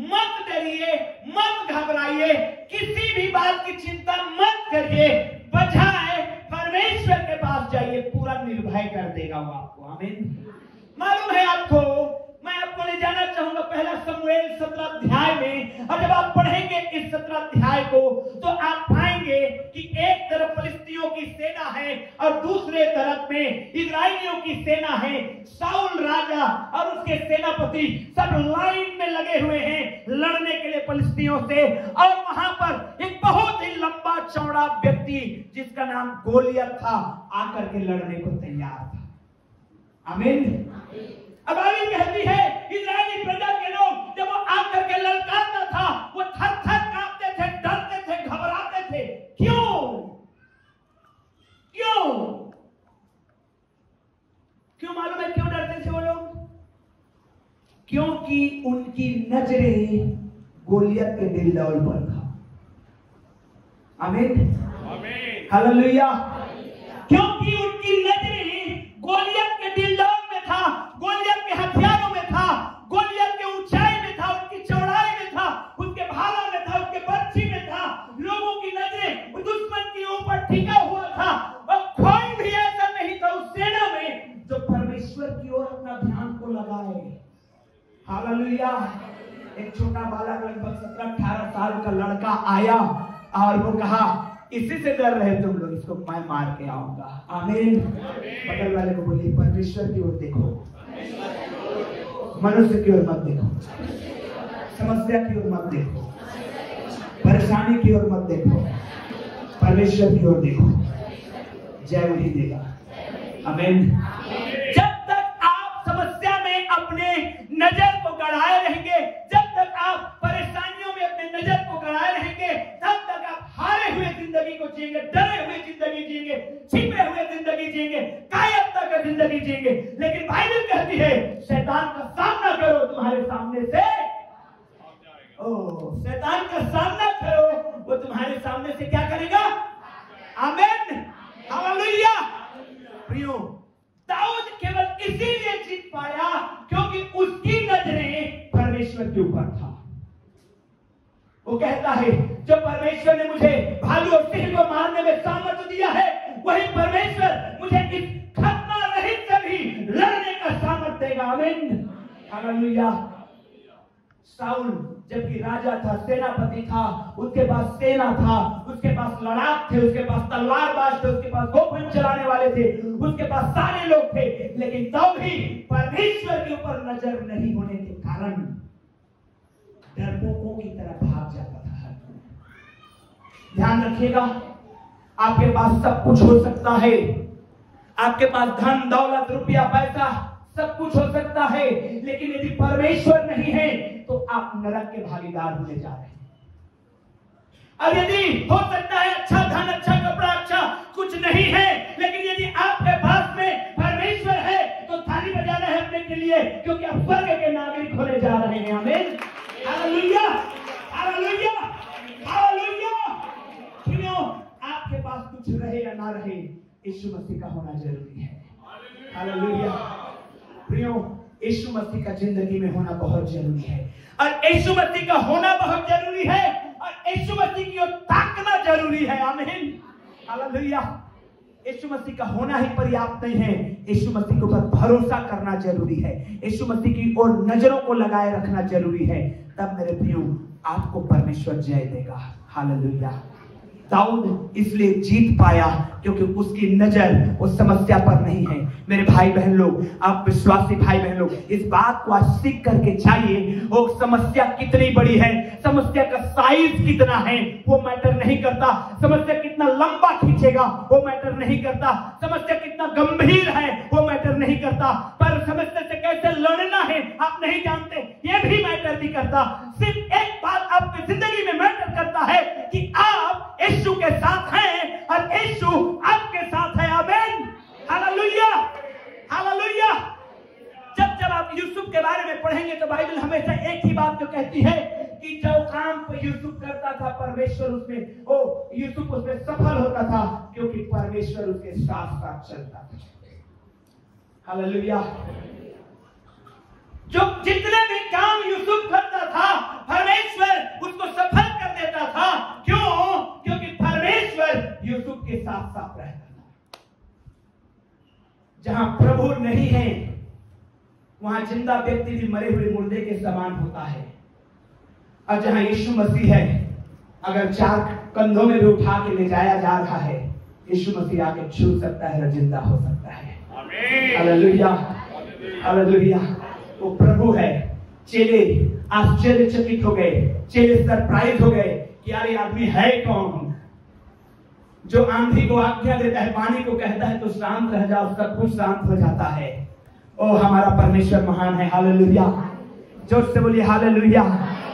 मत डरिए, मत घबराइए, किसी भी बात की चिंता मत करिए, बजाय परमेश्वर के पास जाइए, पूरा निर्भय कर देगा वो आपको। आमीन। मालूम है आपको, मैं आपको ले जाना चाहूंगा पहला शमूएल 17 अध्याय में, और जब आप पढ़ेंगे इस 17 अध्याय को तो आप पाएंगे कि एक तरफ फिलिस्तीयों की सेना है और दूसरे तरफ में इस्राएलियों की सेना है। शाऊल राजा और उसके सेनापति सब लाइन में लगे हुए हैं लड़ने के लिए फिलिस्तीयों से, और वहां पर एक बहुत ही लंबा चौड़ा व्यक्ति जिसका नाम गोलियत था आकर के लड़ने को तैयार था। आमीन। अब बाइबल कहती है इस्राएली प्रजा के लोग जब वो आकर के ललकारता था, वो थर थर कांपते थे, डरते थे, घबराते थे। क्यों? क्यों? क्यों मालूम है क्यों डरते थे वो लोग? क्योंकि उनकी नजरें गोलियत के दिलदौल पर था। आमीन, हालेलुया। क्योंकि उनकी नजरें गोलियत के दिलदौल में था, गोलियत के हथियारों में था, गोलियत के ऊंचाई में था, उसकी चौड़ाई में था, उसके भाला में था, उसके बर्छी में था। लोगों की नजरें दुश्मन के ऊपर टिका हुआ था, और कोई भी ऐसा नहीं था उस सेना में जो परमेश्वर की ओर अपना ध्यान को लगाए। हालेलुया। एक छोटा बालक लगभग 17-18 साल का लड़का आया और वो कहा, इसी से डर रहे तुम लोग, इसको मैं मार के आऊंगा। आमीन। बगल वाले को बोलिए, परमेश्वर की ओर देखो, मनुष्य की ओर मत देखो, समस्या की ओर मत देखो, परेशानी की ओर मत देखो, परमेश्वर की ओर देखो, जय वही देगा। आमीन। जब तक आप समस्या में अपने नजर को गड़ाए रहेंगे, जब तक आप परेशानियों में अपने नजर को गड़ाए रहेंगे, तब तक आप हारे हुए जिंदगी को जिएंगे, डरे हुए जिंदगी जिएंगे, छिपे हुए जिंदगी जिएंगे, कायरता का जिंदगी जिएंगे। लेकिन बाइबल कहती है शैतान का सामना करो, तुम्हारे सामने से शैतान का सामना करो, वो तुम्हारे सामने से क्या करेगा? आमीन, हालेलुया। प्रियो, दाऊद केवल इसीलिए जीत पाया क्योंकि उसकी नजरें परमेश्वर के ऊपर था। वो कहता है जो परमेश्वर ने मुझे भालू और सिंह को मारने में सामर्थ्य दिया है, वही परमेश्वर मुझे इस खतना रहित से भी लड़ने का सामर्थ्य देगा। आमीन, हालेलुया। साउल जबकि राजा था, सेनापति था, उसके पास सेना था, उसके पास लड़ाक थे, उसके पास तलवारबाज थे, उसके पास गोफन चलाने वाले थे, उसके पास सारे लोग थे, लेकिन तब भी परमेश्वर के ऊपर नजर नहीं होने के कारण डरपोकों की तरह भाग जाता था। ध्यान रखिएगा, आपके पास सब कुछ हो सकता है, आपके पास धन दौलत रुपया पैसा सब कुछ हो सकता है, लेकिन यदि परमेश्वर नहीं है तो आप नरक के भागीदार होने जा रहे हैं। और यदि हो सकता है अच्छा धन, अच्छा कपड़ा, अच्छा कुछ नहीं है, लेकिन यदि आपके पास में परमेश्वर है तो थाली बजाना है अपने के लिए, क्योंकि आप स्वर्ग के नागरिक होने जा रहे हैं। आमीन, हालेलुया, हालेलुया, हालेलुया। क्यों? आपके पास कुछ रहे या ना रहे, यीशु मसीह का होना जरूरी है। हालेलुया। प्रियो, यीशु मसीह का जिंदगी में होना बहुत जरूरी है, और यीशु मसीह का होना बहुत जरूरी है, और यीशु मसीह की ओर ताकना जरूरी है। आमीन, हालेलुया। यीशु मसीह का होना ही पर्याप्त नहीं है, यीशु मसीह के ऊपर भरोसा करना जरूरी है, यीशु मसीह की ओर नजरों को लगाए रखना जरूरी है। तब मेरे प्रियो आपको परमेश्वर जय देगा। हालेलुया। दाऊद इसलिए जीत पाया क्योंकि उसकी नजर उस समस्या पर नहीं है। मेरे भाई बहन लोग, आप विश्वासी भाई बहन लोग, इस बात को आज सीख करके चाहिए, वो समस्या कितनी बड़ी है, समस्या का साइज कितना है वो मैटर नहीं करता, समस्या कितना लंबा खींचेगा वो मैटर नहीं करता, समस्या कितना गंभीर है वो मैटर नहीं करता, पर समस्या से कैसे लड़ना है आप नहीं जानते, ये भी मैटर नहीं करता। सिर्फ एक बात आपकी जिंदगी में मैटर करता है कि आप यीशु के साथ हैं और यीशु आपके साथ है। आमीन, हालेलुया, हालेलुया। जब जब आप यूसुफ के बारे में पढ़ेंगे तो बाइबल हमेशा एक ही बात जो कहती है कि जो काम यूसुफ करता था परमेश्वर उसमें, ओ यूसुफ उसमें सफल होता था, क्योंकि परमेश्वर उसके साथ साथ चलता था। हालेलुया। जो जितने भी काम यूसुफ करता था परमेश्वर उसको सफल कर देता था। क्यों? क्योंकि परमेश्वर यूसुफ के साथ साथ रहता था। जहां प्रभु नहीं है वहां जिंदा व्यक्ति भी मरे हुए मुर्दे के समान होता है, और जहां यीशु मसीह है, अगर चार कंधों में भी उठा के ले जाया जा रहा है, यीशु मसीह आके छू सकता है और जिंदा हो सकता है। Hallelujah, hallelujah. वो प्रभु है। चेले आश्चर्यचकित हो गए, चेले सरप्राइज हो गए कि यार ये आदमी है कौन, जो आंधी को आज्ञा देता है, पानी को कहता है तो शांत रह जाओ, सब कुछ शांत हो जाता है। ओ हमारा परमेश्वर महान है। हालेलुया, जोर से बोलिए हालेलुया।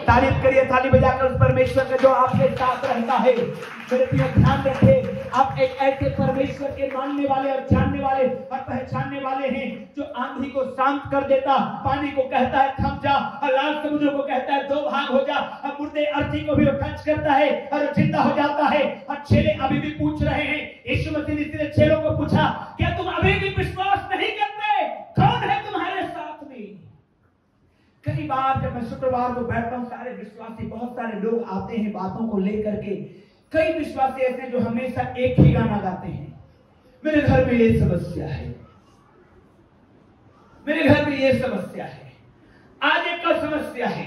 तारीफ करिए ताली बजाकर उस परमेश्वर का जो आपके साथ रहता है। मेरे प्रिय ध्यान रखें, आप एक ऐसे परमेश्वर के मानने वाले और जानने वाले और पहचानने वाले हैं जो आंधी को शांत कर देता, पानी को कहता है थम जा, और लाल समुद्र को कहता है दो भाग हो जा, और मुर्दे अर्थी को भी वो टच करता है और जिंदा हो जाता है। और चेले अभी भी पूछ रहे हैं, यीशु मसीह ने इसलिए चेलों को पूछा, क्या तुम अभी भी विश्वास नहीं करते? कौन है तुम्हारे साथ में? कई बार जब मैं शुक्रवार को बैठता हूँ, सारे विश्वासी, बहुत सारे लोग आते हैं बातों को लेकर के। कई विश्वासी ऐसे जो हमेशा एक ही गाना गाते हैं, मेरे घर में ये समस्या है, मेरे घर में ये समस्या है, आज एक कल समस्या है,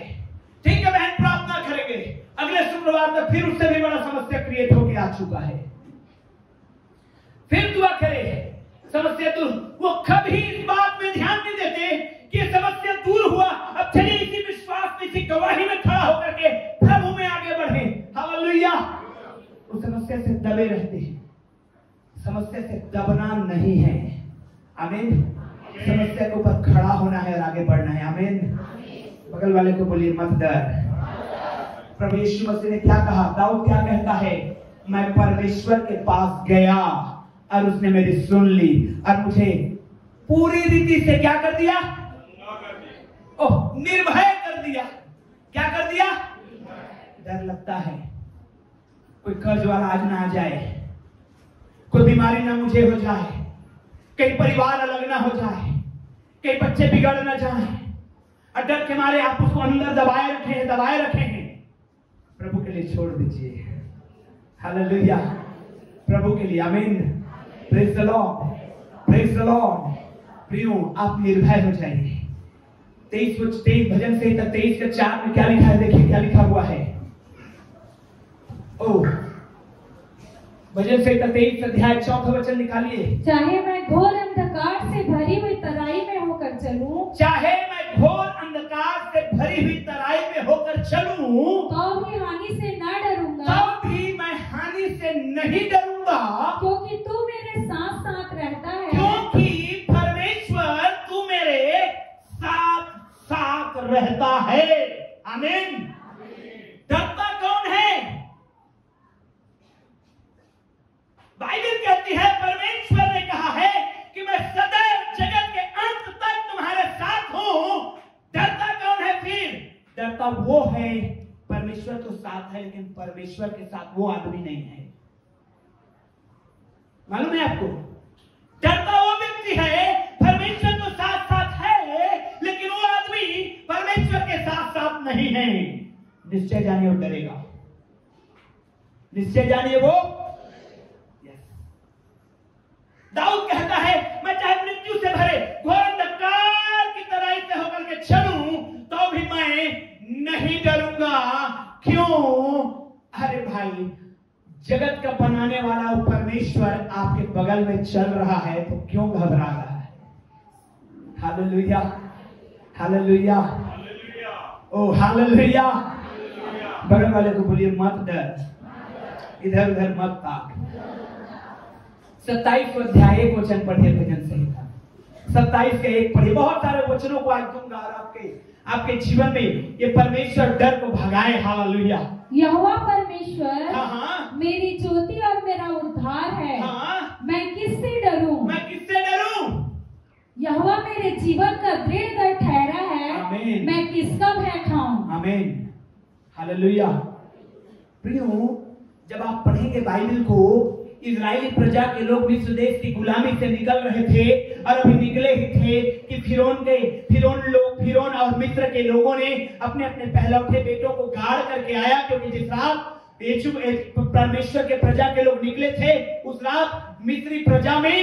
ठीक है बहन प्रार्थना करेंगे, अगले शुक्रवार तक फिर उससे भी बड़ा समस्या क्रिएट होके आ चुका है, फिर दुआ करे समस्या दूर। वो कभी इस बात में ध्यान नहीं देते कि समस्या दूर हुआ, अब चलिए इसी विश्वास में, इसी गवाही में खड़ा होकर के प्रभु में आगे बढ़े। हालेलुया। उस समस्या से दबे रहते हैं, समस्या से दबना नहीं है। आमीन। समस्या के ऊपर खड़ा होना है और आगे बढ़ना है। आमीन। बगल वाले को बोलिए मत डर। प्रभु यीशु मसीह ने क्या कहा? दाऊद क्या कहता है? मैं परमेश्वर के पास गया और उसने मेरी सुन ली और मुझे पूरी रीति से क्या कर दिया? ओह, निर्भय कर दिया। क्या कर दिया? डर लगता है कोई कर्ज वाला आज ना आ जाए, कोई बीमारी ना मुझे हो जाए, कहीं परिवार अलग ना हो जाए, कहीं बच्चे बिगड़ ना जाए, और डर के मारे आप उसको अंदर दबाए रखे हैं। प्रभु के लिए छोड़ दीजिए। हालेलुया, प्रभु के लिए। आमीन। Praise the Lord, praise the Lord. प्रियो, आप निर्भय हो जाइए। 23 भजन संहिता 23:4 में क्या लिखा है? देखिए क्या लिखा हुआ है। ओ, भजन संहिता 23 अध्याय 4 वचन निकालिए। चाहे मैं घोर अंधकार से भरी हुई तराई में होकर चलूं, चाहे मैं घोर अंधकार से भरी हुई तराई में होकर चलूं, तो भी हानि से न डरूंगा, तब भी मैं हानि से नहीं डरूंगा, क्योंकि तू मेरे साथ साथ रहता है। क्योंकि परमेश्वर तू मेरे साथ साथ रहता है। आमीन। डरता कौन है? बाइबल कहती है, परमेश्वर ने कहा है कि मैं सदैव जगत के अंत तक तुम्हारे साथ हूं। डरता कौन है फिर? डरता वो है, परमेश्वर तो साथ है लेकिन परमेश्वर के साथ वो आदमी नहीं है। मालूम है आपको? डरता वो व्यक्ति है, परमेश्वर तो साथ साथ है लेकिन वो आदमी परमेश्वर के साथ साथ नहीं है। निश्चय जानिए वो डरेगा, निश्चय जानिए वो। दाऊद कहता है, मैं चाहे मृत्यु से भरे घोर अंधकार की तराई से होकर के चलूं, तो भी मैं नहीं डरूंगा। क्यों? अरे भाई, जगत का बनाने वाला वो परमेश्वर आपके बगल में चल रहा है, तो क्यों घबरा रहा है? हालेलुया, हालेलुया, ओ हालेलुया। बगल वाले को बोलिए मत डर, इधर उधर मत ताक। 27 अध्याय 1 वचन पढ़िए भजन संहिता 27 के 1 पढ़िए। बहुत सारे वचनों को आज दूंगा और आपके जीवन में ये परमेश्वर डर को भगाए। हालेलुया। यहोवा परमेश्वर हाँ, मेरी ज्योति और मेरा उद्धार है। हाँ, मैं किससे डरूं? मैं किससे डरूं? यहोवा मेरे जीवन का दृढ़ गढ़ ठहरा है। आमीन। मैं किसका भय खाऊं? आमीन। हालेलुया। प्रियो, जब आप पढ़ेंगे बाइबल को, इजरायली प्रजा के लोग मिस्र देश की गुलामी से निकल रहे थे और अभी निकले ही थे कि फिरौन और मिस्र के लोगों ने अपने अपने पहलौठे बेटों को गाड़ करके आया, क्योंकि जिस रात परमेश्वर के प्रजा के लोग निकले थे, उस रात मिस्री प्रजा में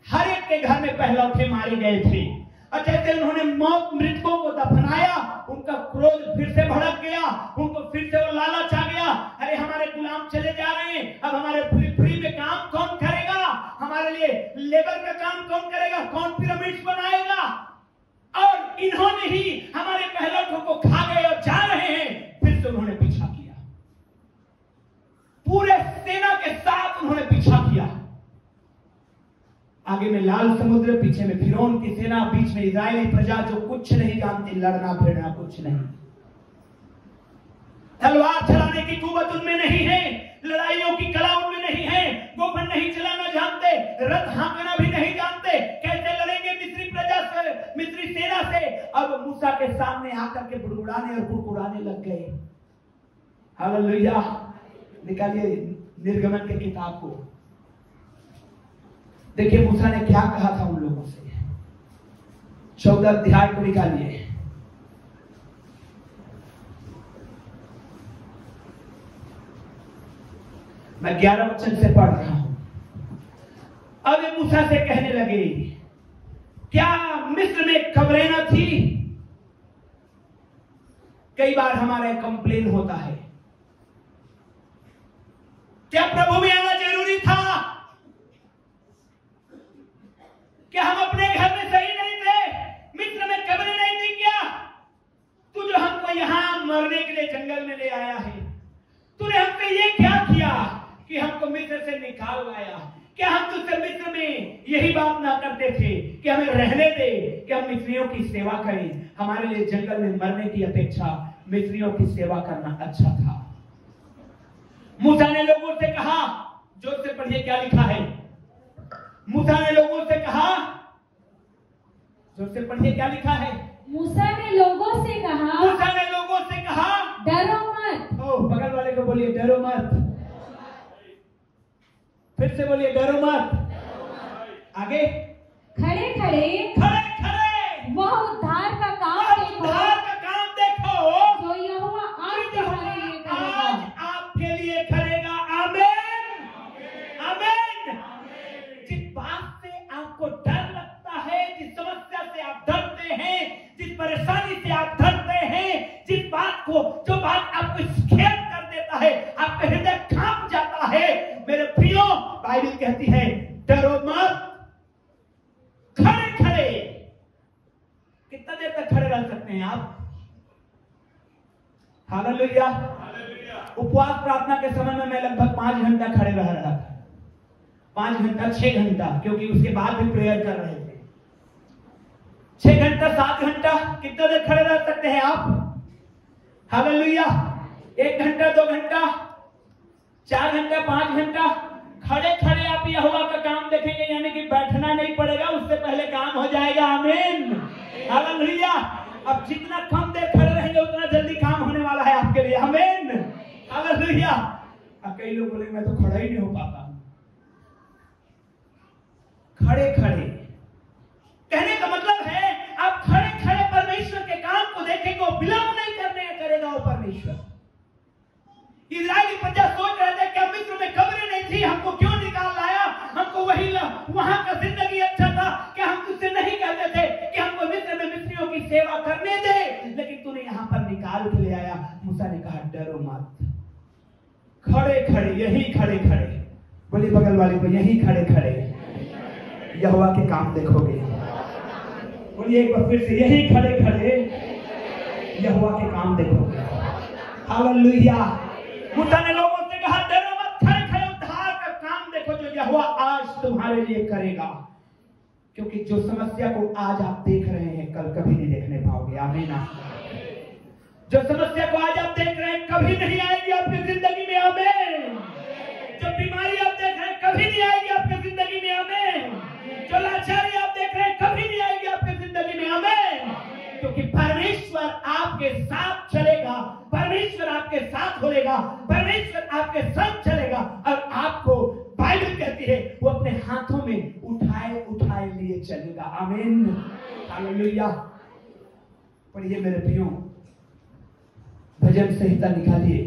हर एक के घर में पहलौठे मारे गए थे। और जैसे उन्होंने मृतकों को दफनाया, उनका क्रोध फिर से भड़क गया, उनको फिर से वो लालच आ गया। अरे हमारे गुलाम चले जा रहे हैं, अब हमारे फ्री में काम कौन करेगा? हमारे लिए लेबर का काम कौन करेगा? कौन पिरामिड्स बनाएगा? और इन्होंने ही हमारे पहलौठों को खा गए और जा रहे हैं। फिर से उन्होंने पीछा किया, पूरे सेना के साथ उन्होंने पीछा किया। आगे में लाल समुद्र, पीछे में फिरौन की सेना, बीच में इजरायली प्रजा जो कुछ नहीं जानती, लड़ना भिड़ना कुछ नहीं। तलवार चलाने की कुवत उनमें नहीं है, लड़ाइयों की कला उनमें नहीं है, गोफन नहीं चलाना जानते, रथ हाँकना भी नहीं जानते। कैसे लड़ेंगे मिस्री प्रजा से, मिस्री सेना से? अब मूसा के सामने आकर के बुड़बुड़ाने और कुड़कुड़ाने लग गए। हालेलुया। निकालिए निर्गमन के किताब को, देखिए मूसा ने क्या कहा था उन लोगों से। 14 अध्याय को निकालिए। मैं 11 वचन से पढ़ रहा हूं। अब ये मूसा से कहने लगे, क्या मिस्र में कब्रें न थी? कई बार हमारा कंप्लेन होता है, क्या प्रभु में आना जरूरी था? क्या हम अपने घर में सही नहीं थे? मिस्र में कब्रें नहीं थी क्या? तू जो हमको यहां मरने के लिए जंगल में ले आया है, तूने हमसे ये क्या किया कि हमको मिस्र से निकाल लाया? क्या हम तुझसे मिस्र में यही बात ना करते थे कि हमें रहने दे, कि हम मिस्रियों की सेवा करें? हमारे लिए जंगल में मरने की अपेक्षा मिस्रियों की सेवा करना अच्छा था। मूसा ने लोगों से कहा, जोर से पढ़िए क्या लिखा है। मूसा ने लोगों से कहा, जोर से पढ़िए क्या लिखा है। मूसा ने लोगों से कहा, मूसा ने लोगों से कहा, डरो मत। ओ बगल वाले को बोलिए डरो मत। फिर से बोलिए डरो मत। आगे, खड़े खड़े खड़े खड़े वह उद्धार का काम देखो, उद्धार का काम देखो जो यहोवा आज तुम्हारे लिए करेगा। आज जो बात आपको स्केयर कर देता है, आपका हृदय कांप जाता है, मेरे प्रियो, बाइबल कहती है डरो मत, खड़े खड़े। कितना देर तक खड़े रह सकते हैं आप? हालेलुया। उपवास प्रार्थना के समय में मैं लगभग 5 घंटा खड़े रह रहा था, 5 घंटा 6 घंटा, क्योंकि उसके बाद भी प्रेयर कर रहे थे। 6 घंटा 7 घंटा कितना देर खड़े रह सकते हैं आप? हालेलुया। 1 घंटा 2 घंटा 4 घंटा 5 घंटा खड़े खड़े आप यहोवा का काम देखेंगे, यानी कि बैठना नहीं पड़ेगा, उससे पहले काम हो जाएगा। आमीन, हालेलुया। अब जितना कम देर खड़े रहेंगे उतना जल्दी काम होने वाला है आपके लिए। आमीन, हालेलुया। अब कई लोग बोलेंगे मैं तो खड़ा ही नहीं हो पाता। खड़े खड़े कहने का मतलब है आप खड़े खड़े परमेश्वर के काम को देखेंगे, वो विलंब नहीं करेगा वो परमेश्वर। इजरायली प्रजा सोच रहे थे कि मिस्र में कब्रें नहीं थी, हमको क्यों निकाल लाया, हमको वही वहां का जिंदगी अच्छा था, क्या हम तुझसे नहीं कहते थे कि हमको मिस्र में मिस्रियों की सेवा करने दे, लेकिन तूने यहाँ पर निकाल के ले आया। मूसा ने कहा डरो मत, खड़े खड़े, यही खड़े खड़े, बोले बगल वाले को, यही खड़े खड़े यहोवा के काम देखोगे। बोलिए एक बार फिर से, यही खड़े खड़े यहोवा के काम देखोगे। हालेलुया। मूसा ने लोगों से कहा डरो मत, खड़े खड़े उद्धार का काम देखो जो यहोवा आज तुम्हारे लिए करेगा, क्योंकि जो समस्या को आज आप देख रहे हैं कल कभी नहीं देखने पाओगे। आमीन। जो समस्या को आज आप देख रहे हैं कभी नहीं आएगी आपकी जिंदगी में। आमीन। जो बीमारी आप देख रहे हैं कभी नहीं आएगी आपकी जिंदगी में। आमीन। जो लाचारी आप देख रहे हैं कभी नहीं आएगी आपकी जिंदगी में। आमीन। क्योंकि परमेश्वर आपके साथ चलेगा, परमेश्वर आपके साथ बोलेगा, परमेश्वर आपके संग चलेगा, और आपको बाइबल कहती है वो अपने हाथों में उठाए उठाए लिए चलेगा। आमीन, हालेलुया। पढ़िए मेरे प्रियो, भजन संहिता निकालिए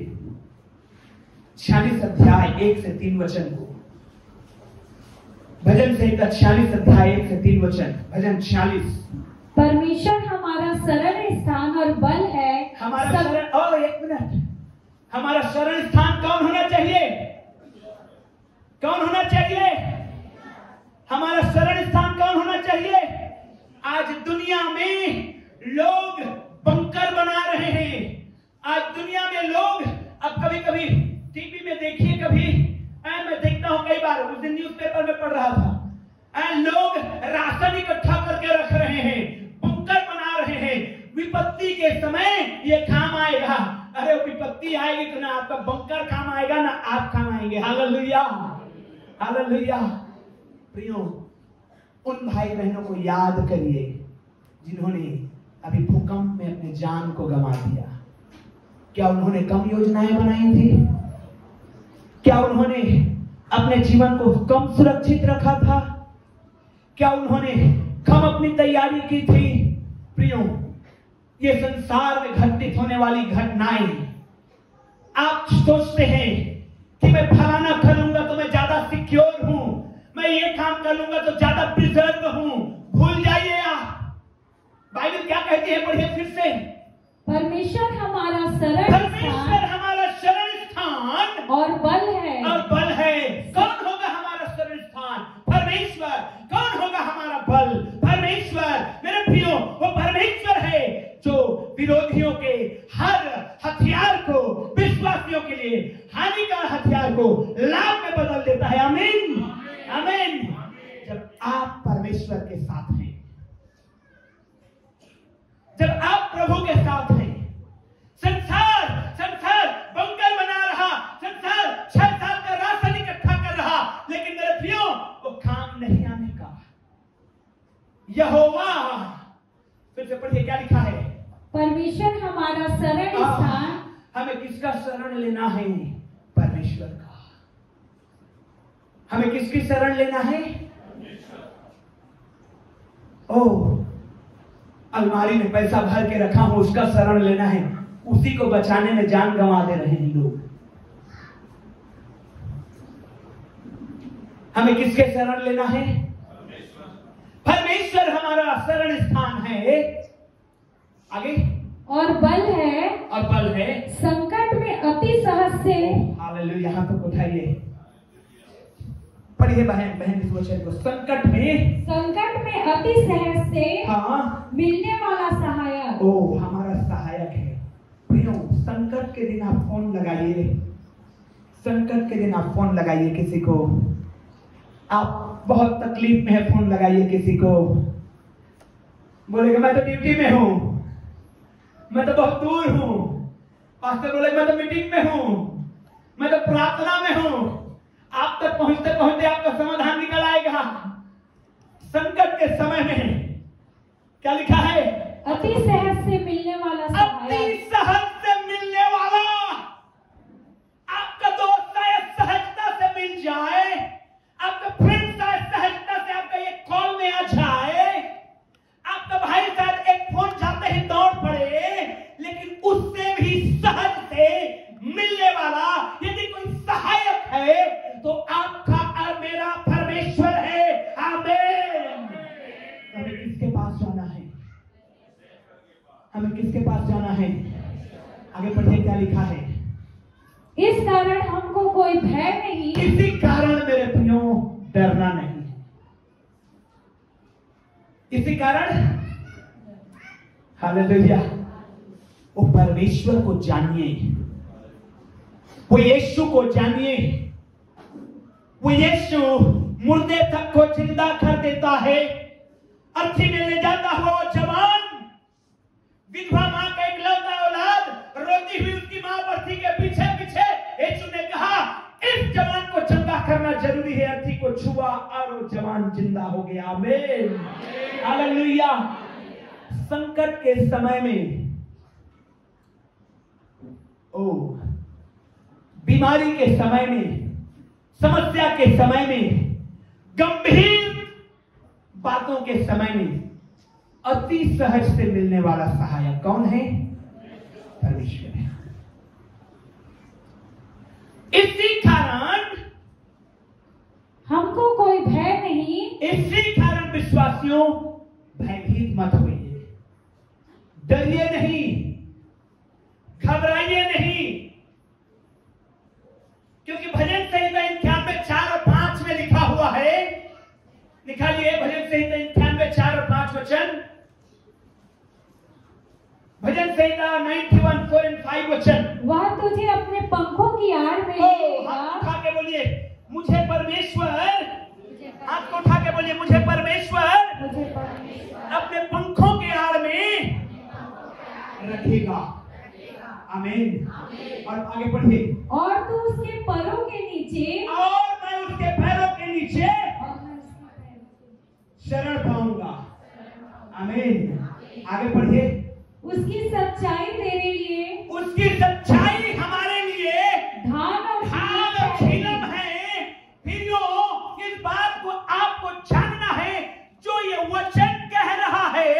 46 अध्याय 1 से 3 वचन को। भजन संहिता 46 अध्याय 1 से 3 वचन। भजन 46। परमेश्वर हमारा शरण स्थान और बल है। हमारा शरण, और 1 मिनट, हमारा शरण स्थान कौन होना चाहिए? कौन होना चाहिए? हमारा शरण स्थान कौन होना चाहिए? आज दुनिया में लोग बंकर बना रहे हैं। आज दुनिया में लोग, अब कभी कभी टीवी में देखिए, कभी मैं देखता हूं, कई बार उस दिन न्यूज़पेपर में पढ़ रहा था, लोग राशन इकट्ठा करके रख रहे हैं, बंकर बना रहे हैं, विपत्ति के समय ये काम आएगा। अरे विपत्ति आएगी तो ना आपका बंकर काम आएगा ना आप काम आएंगे। Hallelujah, hallelujah. प्रियो, उन भाई बहनों को याद करिए जिन्होंने अभी भूकंप में अपने जान को गंवा दिया। क्या उन्होंने कम योजनाएं बनाई थी? क्या उन्होंने अपने जीवन को कम सुरक्षित रखा था? क्या उन्होंने कम अपनी तैयारी की थी? प्रियो, ये संसार में घटित होने वाली घटनाएं, आप सोचते हैं कि मैं फलाना करूंगा तो मैं ज्यादा सिक्योर हूं, मैं ये काम कर लूंगा तो ज्यादा प्रिजर्व हूं। भूल जाइए आप। बाइबल क्या कहती है? पढ़िए फिर से। परमेश्वर हमारा शरण स्थान और बल है। और बल है। कौन होगा हमारा शरण स्थान? परमेश्वर। कौन होगा हमारा बल? परमेश्वर। मेरे प्रियो, वो परमेश्वर है जो विरोधियों के हर हथियार को विश्वासियों के लिए हानिकारक हथियार को लाभ में बदल देता है। आमीन, आमीन। जब आप परमेश्वर के साथ हैं, जब आप प्रभु के साथ हैं, संसार बंकर बना रहा, संसार 6 साल का राशन इकट्ठा कर रहा, लेकिन मेरे प्रियो वो काम नहीं आने का। यहोवा, फिर से पढ़िए क्या लिखा है? परमेश्वर हमारा शरण स्थान। हमें किसका शरण लेना है? परमेश्वर का। हमें किसकी शरण लेना है? ओह, अलमारी में पैसा भर के रखा हो, उसका शरण लेना है, उसी को बचाने में जान गंवा दे रहे हैं लोग। हमें किसके शरण लेना है? परमेश्वर हमारा शरण स्थान है। आगे और बल है, संकट में अति सहज से। हालेलुया। यहाँ तक उठाइए, पढ़िए बहन इस वचन को। संकट में अति सहज से हाँ मिलने वाला सहायक। ओ हमारा सहायक है। प्रियो, संकट के दिन आप फोन लगाइए, संकट के दिन आप फोन लगाइए किसी को, आप बहुत तकलीफ में है, फोन लगाइए किसी को, बोलेगा मैं तो ड्यूटी में हूं, मैं तो बहुत दूर हूं, पास्टर बोलेगा मैं तो मीटिंग में हूं, मैं तो प्रार्थना में हूं। आप तक पहुंचते पहुंचते आपका समाधान निकल आएगा। संकट के समय में क्या लिखा है? अति सहज से मिलने वाला सहायक। अति सहज से मिलने वाला। आपका दोस्त शायद सहजता से मिल जाए, आपका फ्रेंड शायद सहजता से आपका एक कॉल में आ जाए, आपका भाई शायद एक फोन जाते ही दौड़ पड़े, लेकिन उससे भी सहज से मिलने वाला यदि कोई सहायक है तो आपका और मेरा परमेश्वर है। आमीन। हमें किसके पास जाना है? हमें किसके पास जाना है? आगे पढ़िए क्या लिखा है। इस कारण हमको कोई भय नहीं। इसी कारण मेरे प्रियो डरना नहीं। इसी कारण हालेलुया, वो परमेश्वर को जानिए, वो यीशु को जानिए। वो यीशु मुर्दे तक को जिंदा कर देता है। अर्थी में ले जाता हुआ वो जवान, विधवा मां का इकलौता औलाद, रोती हुई उसकी मां अर्थी के पीछे पीछे, यीशु ने कहा इस जवान को जिंदा करना जरूरी है। अर्थी को छुआ और वो जवान जिंदा हो गया। आमीन, हालेलुया। संकट के समय में, बीमारी के समय में, समस्या के समय में, गंभीर बातों के समय में अति सहज से मिलने वाला सहायक कौन है? परमेश्वर है। इसी कारण हमको कोई भय नहीं। इसी कारण विश्वासियों भयभीत मत होइए, डरिए नहीं, घबराइए नहीं, क्योंकि भजन संहिता 91:4 और 5 में लिखा हुआ है। निकालिए भजन संहिता 91:4 और 5 वचन। भजन संहिता 91:4 और 5 वचन। वह तुझे अपने पंखों की आड़ में लेगा। हाथ उठा के बोलिए मुझे परमेश्वर, हाथ को उठा के बोलिए मुझे परमेश्वर अपने पंखों के आड़ में रखेगा। आमीन। और आगे पढ़िए। और तू उसके पैरों के नीचे, और मैं उसके पैरों के नीचे शरण पाऊंगा। आमीन। आगे पढ़िए। उसकी सच्चाई तेरे लिए, उसकी सच्चाई हमारे लिए ढाल और झीलम है। फिर इस बात को आपको जानना है, जो ये वचन कह रहा है,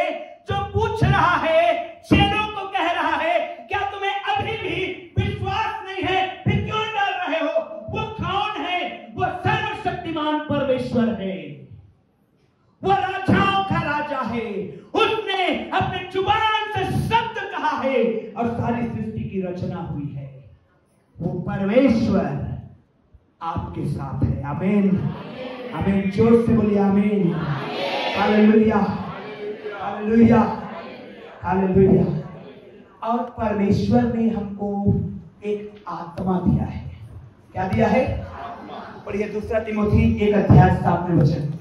जो पूछ रहा है, चेलों को कह रहा है, क्या तुम्हें अभी भी विश्वास नहीं है? फिर क्यों डर रहे हो? वो कौन है? वो सर्वशक्तिमान परमेश्वर है, वो राजाओं का राजा है। उसने अपने जुबान से शब्द कहा है और सारी सृष्टि की रचना हुई है। वो परमेश्वर आपके साथ है। आमीन, आमीन। जोर से बोलिए आमीन। Hallelujah, hallelujah, hallelujah. और परमेश्वर ने हमको एक आत्मा दिया है। क्या दिया है? पढ़िए 2 तिमोथी 1:7 वचन।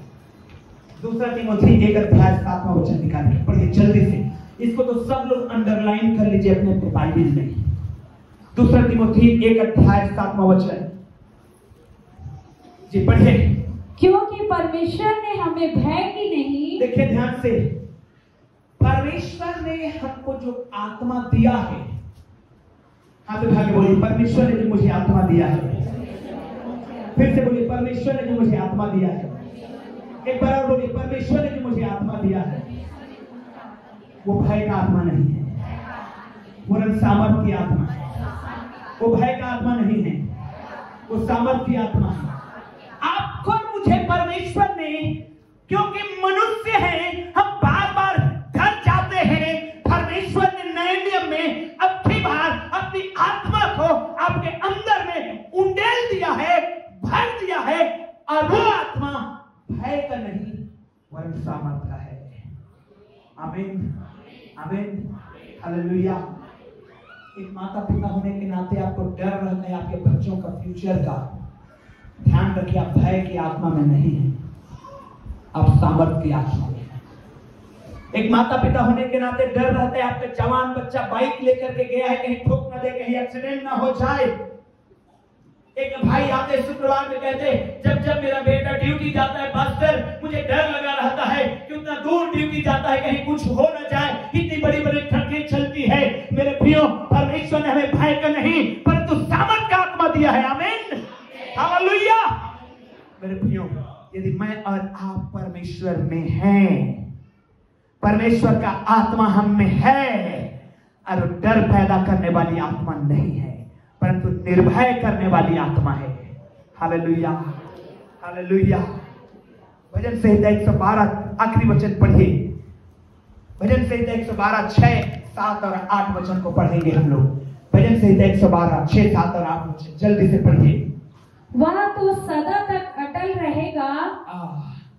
2 तिमोथी 1:7 वचन निकालिए, पढ़िए जल्दी से। इसको तो सब लोग अंडरलाइन कर लीजिए अपने अपने बाइबल में। 2 तिमोथी 1:7 वचन जी, पढ़िए। क्योंकि परमेश्वर ने हमें भय की नहीं। देखिए ध्यान से, परमेश्वर ने हमको जो आत्मा दिया है, हाथ उठा के बोलिए परमेश्वर ने जो मुझे आत्मा दिया है। फिर से बोलिए परमेश्वर ने जो मुझे आत्मा दिया है। एक बार और बोलिए परमेश्वर ने जो मुझे आत्मा दिया है। वो भय का आत्मा नहीं है, वो सामर्थ की आत्मा है। वो भय का आत्मा नहीं है, वो सामर्थ की आत्मा है। आपको मुझे परमेश्वर ने, क्योंकि मनुष्य हैं, हम बार बार घर जाते हैं। परमेश्वर ने नए नियम आमीन आमीन हालेलुया। एक माता पिता होने के नाते आपको डर रहता है आपके बच्चों का फ्यूचर का। ध्यान रखिए, आप भय की आत्मा में नहीं है, आप सामर्थ की आत्मा में है। एक माता पिता होने के नाते डर रहता है आपका जवान बच्चा बाइक लेकर के गया है, कहीं ठोक ना दे, कहीं एक्सीडेंट ना हो जाए। एक भाई आते शुक्रवार में कहते, जब मेरा बेटा ड्यूटी जाता है पास्टर, मुझे डर लगा रहता है कि उतना दूर ड्यूटी जाता है, कहीं कुछ हो ना जाए, इतनी बड़ी बड़ी ट्रकें चलती है। मेरे प्रियो, परमेश्वर ने हमें भय का नहीं परंतु सामर्थ का आत्मा दिया है। आमीन हालेलुया। मेरे प्रियो, यदि मैं और आप परमेश्वर में हैं, परमेश्वर का आत्मा हम में है, और डर पैदा करने वाली आत्मा नहीं है परंतु निर्भय करने वाली आत्मा है। Hallelujah hallelujah. भजन संहिता 112 आखिरी वचन पढ़िए। भजन संहिता 112 6, 7 और 8 वचन को पढ़ेंगे हम लोग। भजन संहिता 112 6, 7 और 8 वचन जल्दी से पढ़िए। वह तो सदा तक अटल रहेगा।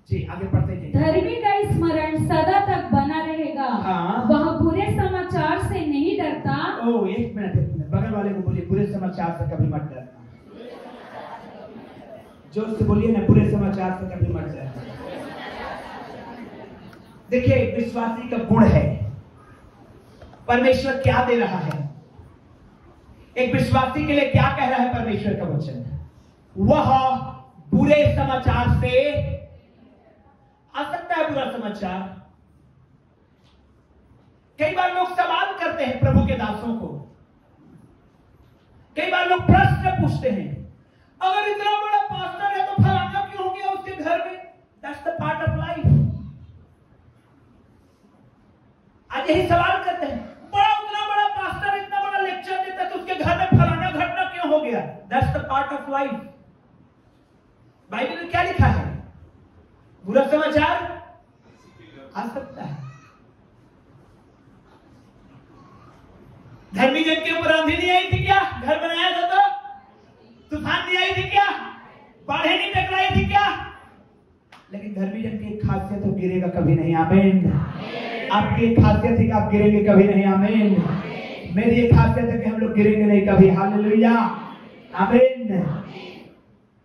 जी आगे पढ़ते जाइए। धर्मी का स्मरण सदा तक बना रहेगा। वह बुरे समाचार से नहीं डरता। एक मिनट बगल वाले को बोलिए, बुरे समाचार से कभी मत डरना। जोर से बोलिए ना, बुरे समाचार से कभी मत डरना। देखिए, विश्वासी का गुण है, परमेश्वर क्या दे रहा है, एक विश्वासी के लिए क्या कह रहा है परमेश्वर का वचन। वह बुरे समाचार से, आ सकता है बुरा समाचार। कई बार लोग सवाल करते हैं प्रभु के दासों को, कई बार लोग प्रश्न पूछते हैं, अगर इतना बड़ा पास्टर है तो फलाना क्यों हो गया उसके घर में। That's the part of life. आज यही सवाल करते हैं, उतना बड़ा पास्टर इतना बड़ा लेक्चर देता तो उसके घर में फलाना घटना क्यों हो गया। That's the part of life. Bible में क्या लिखा है, बुरा समाचार आ सकता है। धर्मी जन के ऊपर आंधी नहीं आई थी क्या, घर बनाया था तो? तूफान नहीं आई थी क्या, बाढ़ें नहीं टकराई थी क्या? लेकिन धर्मी जन की एक खासियत तो गिरेगा कभी नहीं। आमीन। आपकी एक खासियत है कि आप गिरेंगे कभी नहीं। आमीन। मेरी एक खासियत है कि हम लोग गिरेंगे नहीं कभी। हालेलुया आमीन।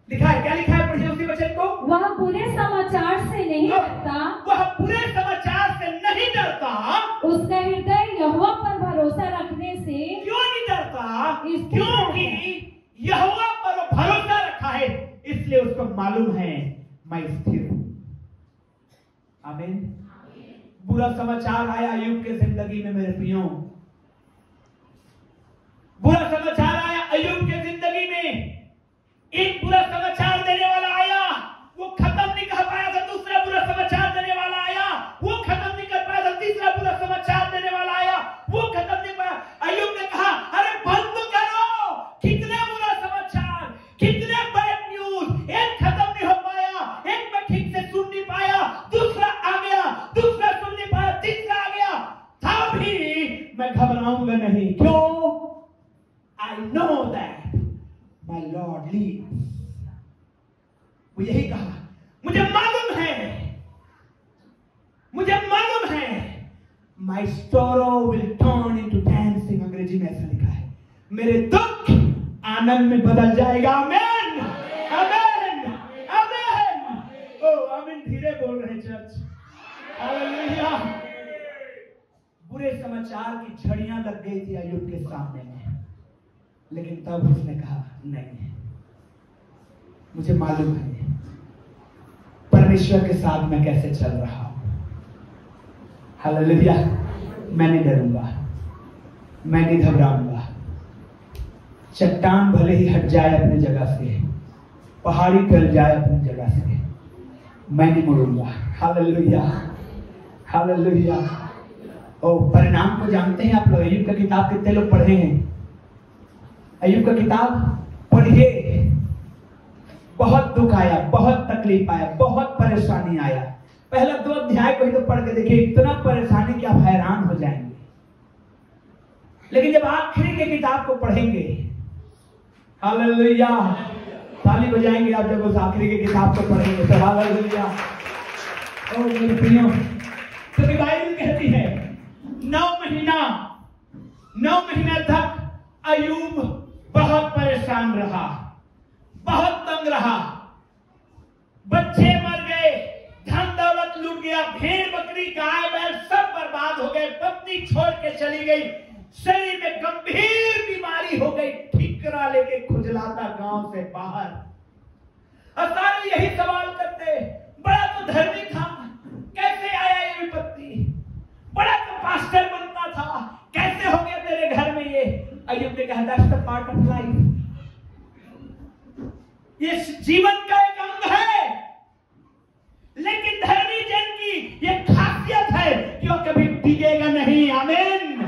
लिखा है, क्या लिखा है, पढ़िए उसी वचन को। वह बुरे समाचार से नहीं डरता। वह बुरे समाचार से नहीं डरता। उसका हृदय यहोवा पर भरोसा रखने से। क्यों नहीं डरता? क्योंकि यहोवा पर वो भरोसा रखा है, इसलिए उसको मालूम है मैं स्थिर हूं। आमीन। बुरा समाचार आया अय्यूब के जिंदगी में। मेरे प्रियो, बुरा समाचार आया अय्यूब के जिंदगी में। एक बुरा समाचार देने वाला आया, वो खत्म नहीं कर पाया था, दूसरा बुरा समाचार देने वाला आया, वो खत्म नहीं कर पाया था, तीसरा बुरा समाचार देने वाला आया, वो खत्म नहीं पाया। अय्यूब ने कहा, अरे बंद करो, कितने बुरा समाचार, कितने बैड न्यूज, एक खत्म नहीं हो पाया, एक मैं ठीक से सुन नहीं पाया, दूसरा आ गया, दूसरा सुन नहीं पाया, तीसरा आ गया, था भी मैं घबराऊंगा नहीं। क्यों? I know that My Lord leads। वो यही कहा, मुझे मालूम है, मुझे मालूम है, My sorrow will turn into dancing। अंग्रेजी में ऐसा लिखा है, मेरे दुख आनंद में बदल जाएगा। आमीन आमीन आमीन। ओ आमीन, धीरे बोल रहे हैं चर्च। हालेलुया। बुरे समाचार की झड़ियां लग गई थी अय्यूब के सामने में, लेकिन तब उसने कहा, नहीं, मुझे मालूम है परमेश्वर के साथ मैं कैसे चल रहा हूं। हालेलुया। मैं नहीं डरूंगा, मैं नहीं घबराऊंगा। चट्टान भले ही हट जाए अपनी जगह से, पहाड़ी टल जाए अपनी जगह से, मैं नहीं मुड़ूंगा। Hallelujah hallelujah. और परिणाम को जानते हैं आप लोग? अय्यूब का किताब कितने लोग पढ़े हैं? अय्यूब का किताब पढ़िए। बहुत दुख आया, बहुत तकलीफ आया, बहुत परेशानी आया। पहला 2 अध्याय को ही तो पढ़ के देखिए, इतना परेशानी कि आप हैरान हो जाएंगे। लेकिन जब आखिरी की किताब को पढ़ेंगे, हालेलुया, ताली बजाएंगे आप जब उस आखिरी की किताब को पढ़ेंगे तो। हालेलुया। ओ मेरे प्रियो, तो बाइबल कहती है 9 महीना तक अय्यूब बहुत परेशान रहा, बहुत तंग रहा। बच्चे मर गए, धन दौलत लूट गया, भेड़ बकरी गाय बैल सब बर्बाद हो गए, पत्नी छोड़ के चली गई, शरीर में गंभीर बीमारी हो गई, ठिकरा लेके खुजलाता गांव से बाहर। और सारे यही सवाल करते, बड़ा तो धर्मी था, कैसे आया ये विपत्ति? बड़ा तो पास्टर बनता था, कैसे हो गया तेरे घर में ये? अय्यूब ने कहा that's the part of life, ये जीवन का एक अंग है। लेकिन धर्मी जन की ये खासियत है कि वो कभी डिगेगा नहीं। आमीन।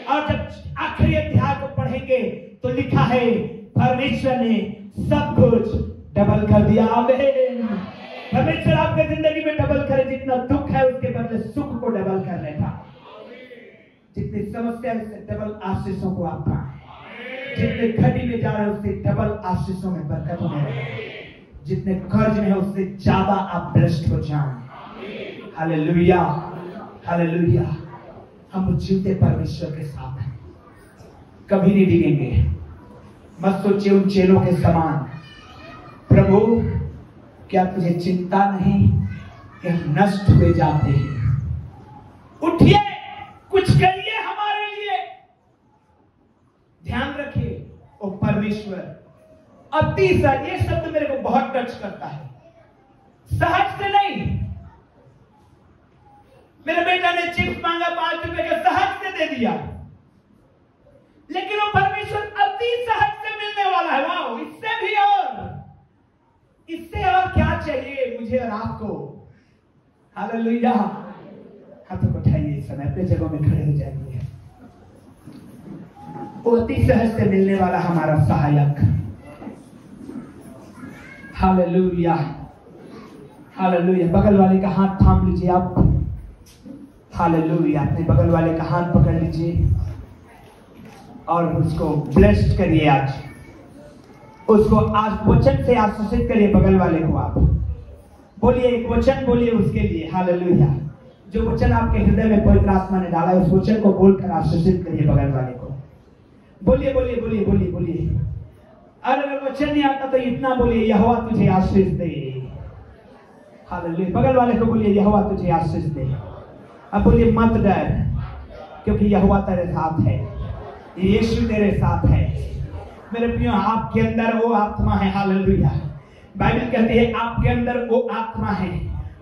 और जब आखिरी अध्याय को पढ़ेंगे तो लिखा है परमेश्वर ने सब कुछ डबल कर दिया। आमीन। परमेश्वर आपके जिंदगी में डबल करे, जितना दुख है उसके बदले सुख को डबल कर लेगा, जितनी समस्या है उससे डबल आशीषों को आप पाएं, जितने घटी में जा रहे हैं उससे डबल आशीषों में बरकत होने लगे, जितने कर्ज में है उससे ज्यादा आप ब्लेस्ड हो जाएं। Hallelujah, hallelujah. हम जीवते परमेश्वर के साथ हैं, कभी नहीं डिगेंगे। मत सोचिए उन चेलों के समान, प्रभु क्या तुझे चिंता नहीं कि हम नष्ट हुए जाते हैं? उठिए, कुछ करिए हमारे लिए। ध्यान रखिए, ओ परमेश्वर। अब तीसरा, ये शब्द मेरे को बहुत टच करता है, सहज से नहीं। मेरे बेटा ने चिप्स मांगा 5 रुपए का, सहज से दे दिया, लेकिन वो परमेश्वर अति सहज से मिलने वाला है। वाह, इससे और क्या चाहिए मुझे और आपको? हालेलुया। हाथों को उठाइए, समय अपने जगहों में खड़े हो जाएंगे। वो अति सहज से मिलने वाला हमारा सहायक। Hallelujah, hallelujah. बगल वाले का हाथ थाम लीजिए आप। हालेलुया। अपने बगल वाले का हाथ पकड़ लीजिए और उसको ब्लेस्ड करिए। आज उसको आज वचन से आशीषित करिए। बगल वाले को आप बोलिए, एक वचन बोलिए उसके लिए। हालेलुया। जो वचन आपके हृदय में पवित्र आत्मा ने डाला है उस वचन को बोलकर आशीषित करिए। बगल वाले को बोलिए, बोलिए, बोलिए, बोलिए, बोलिए। अगर वचन नहीं आता तो इतना बोलिए, यहोवा तुझे आशीष दे। हालेलुया। बगल वाले को बोलिए, यहोवा तुझे आशीष दे। अब बोलिए, मत डर, क्योंकि यहोवा तेरे साथ है, यीशु तेरे साथ है। मेरे प्रियो, आपके अंदर वो आत्मा है। हालेलुया। बाइबल कहती है आपके अंदर वो आत्मा है।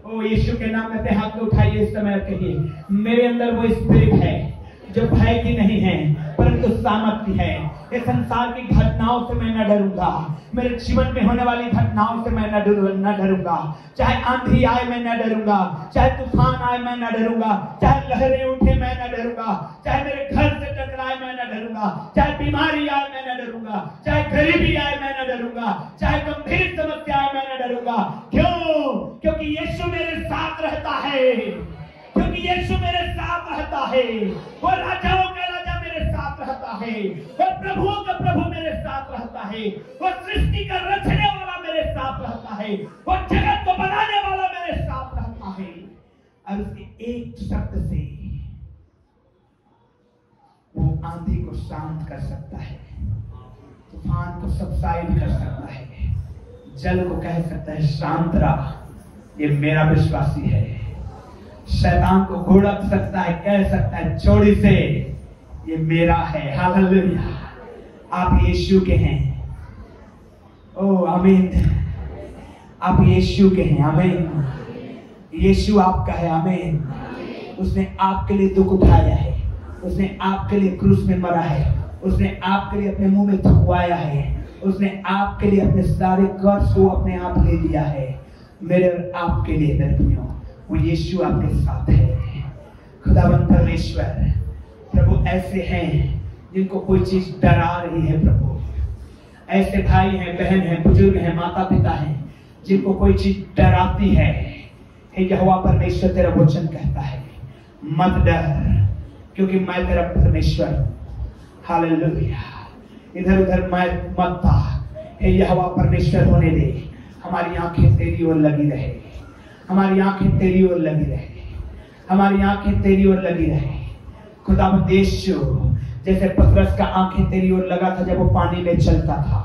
ओ यीशु के नाम में हाथ उठाइए इस समय, कहिए मेरे अंदर वो स्पिरिट है जो भय की नहीं है परंतु सामर्थ्य है। इस संसार की घटनाओं से मैं न डरूंगा, मेरे जीवन में होने वाली घटनाओं से मैं न डरूंगा। चाहे आंधी आए मैं न डरूंगा, चाहे तूफान आए मैं न डरूंगा, चाहे लहरें उठे मैं न डरूंगा, चाहे मेरे घर से टकराए मैं न डरूंगा, चाहे बीमारी आए मैं न डरूंगा, चाहे गरीबी आए मैं न डरूंगा, चाहे गंभीर समस्या आए मैं न डरूंगा। क्यों? क्योंकि यीशु मेरे साथ रहता है, क्योंकि यीशु मेरे साथ रहता है। वो राजाओं का राजा मेरे साथ रहता है, वो प्रभुओं का प्रभु मेरे साथ रहता है, वो सृष्टि का रचने वाला मेरे साथ रहता है, वो जगत को बनाने वाला मेरे साथ रहता है। और उसके एक शब्द से वो आंधी को शांत कर सकता है, तूफान को सबसाइड कर सकता है, जल को कह सकता है शांत रहा, ये मेरा विश्वासी है। शैतान को घुड़क सकता है, कह सकता है चोरी से, ये मेरा है। हालेलुया। आप यीशु के हैं। ओ आमीन। आप यीशु के हैं। आमीन। यीशु आपका है। आमीन। उसने आपके लिए दुख उठाया है, उसने आपके लिए क्रूस में मरा है, उसने आपके लिए अपने मुंह में थकवाया है, उसने आपके लिए अपने सारे कर्ज को अपने आप ले लिया है। मेरे और आपके लिए दर्दियों वो यीशु आपके साथ है। खुदावंद परमेश्वर प्रभु ऐसे हैं जिनको कोई चीज डरा रही है। प्रभु ऐसे भाई हैं, बहन हैं, बुजुर्ग हैं, माता पिता हैं जिनको कोई चीज डराती है। हे यहोवा परमेश्वर, तेरा वचन कहता है मत डर, क्योंकि मैं तेरा परमेश्वर। हालेलुया। इधर उधर मैं मत था। हे यहोवा परमेश्वर होने दे, हमारी आंखें तेरी ओर लगी रहे, हमारी आंखें तेरी ओर लगी रहे। हमारी आंखें तेरी ओर लगी रहे खुदावंद यीशु। जैसे पतरस का आंखें तेरी ओर लगा था जब वो पानी में चलता था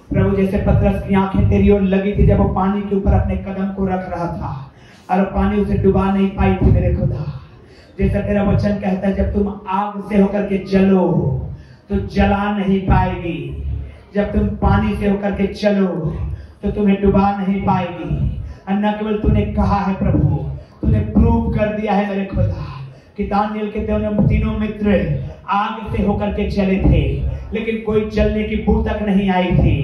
प्रभु, जैसे पतरस की आंखें तेरी ओर लगी थी जब वो पानी के ऊपर अपने कदम को रख रहा था और पानी उसे डुबा नहीं पाई थी मेरे खुदा। जैसा तेरा वचन कहता है जब तुम आग से होकर के जलो तो जला नहीं पाएगी, जब तुम पानी से होकर के चलो तो तुम्हें डुबा नहीं पाएगी। और न केवल तूने कहा है प्रभु, तूने प्रूव कर दिया है मेरे खुदा कि दानियल के तीनों मित्र आग से होकर के चले थे लेकिन कोई जलने की बू तक नहीं आई थी,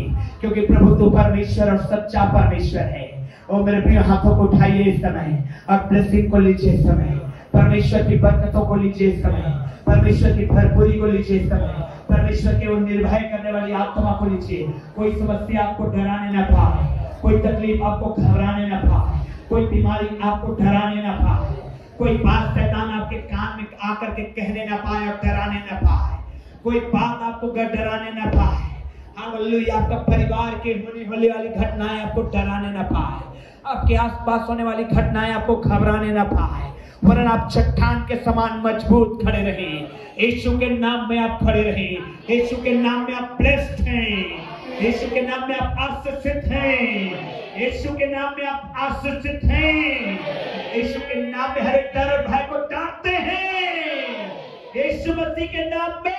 क्योंकि प्रभु तू परमेश्वर और सच्चा परमेश्वर है। और मेरे प्रिय हाथों को उठाइए इस समय और ब्लेसिंग को लीजिए इस समय, परमेश्वर की बरकतों को लीजिए इस समय, परमेश्वर की भरपूरी को लीजिए इस समय, परमेश्वर के वो निर्भय करने वाली आत्मा को लीजिए। कोई समस्या आपको डराने न पाए, कोई तकलीफ आपको घबराने न पाए, कोई बीमारी आपको डराने न पाए, कोई बात शैतान आपके कान में आकर के कहने न पाए और डराने न पाए, कोई बात आपको डराने न पाए। हालेलुया। आपका परिवार के होने वाली घटनाएं आपको डराने न पाए, आपके आसपास होने वाली घटनाएं आपको घबराने न पाए, वरन आप चट्टान के समान मजबूत खड़े रहे। यीशु के नाम में आप खड़े रहे, यीशु के नाम में आप ब्लेस्ड हैं, यीशु के नाम में आप आशीषित हैं, यीशु के नाम में आप आशीषित हैं, यीशु के नाम में हर एक डर और भय को डांटते हैं, यीशु मसीह के नाम में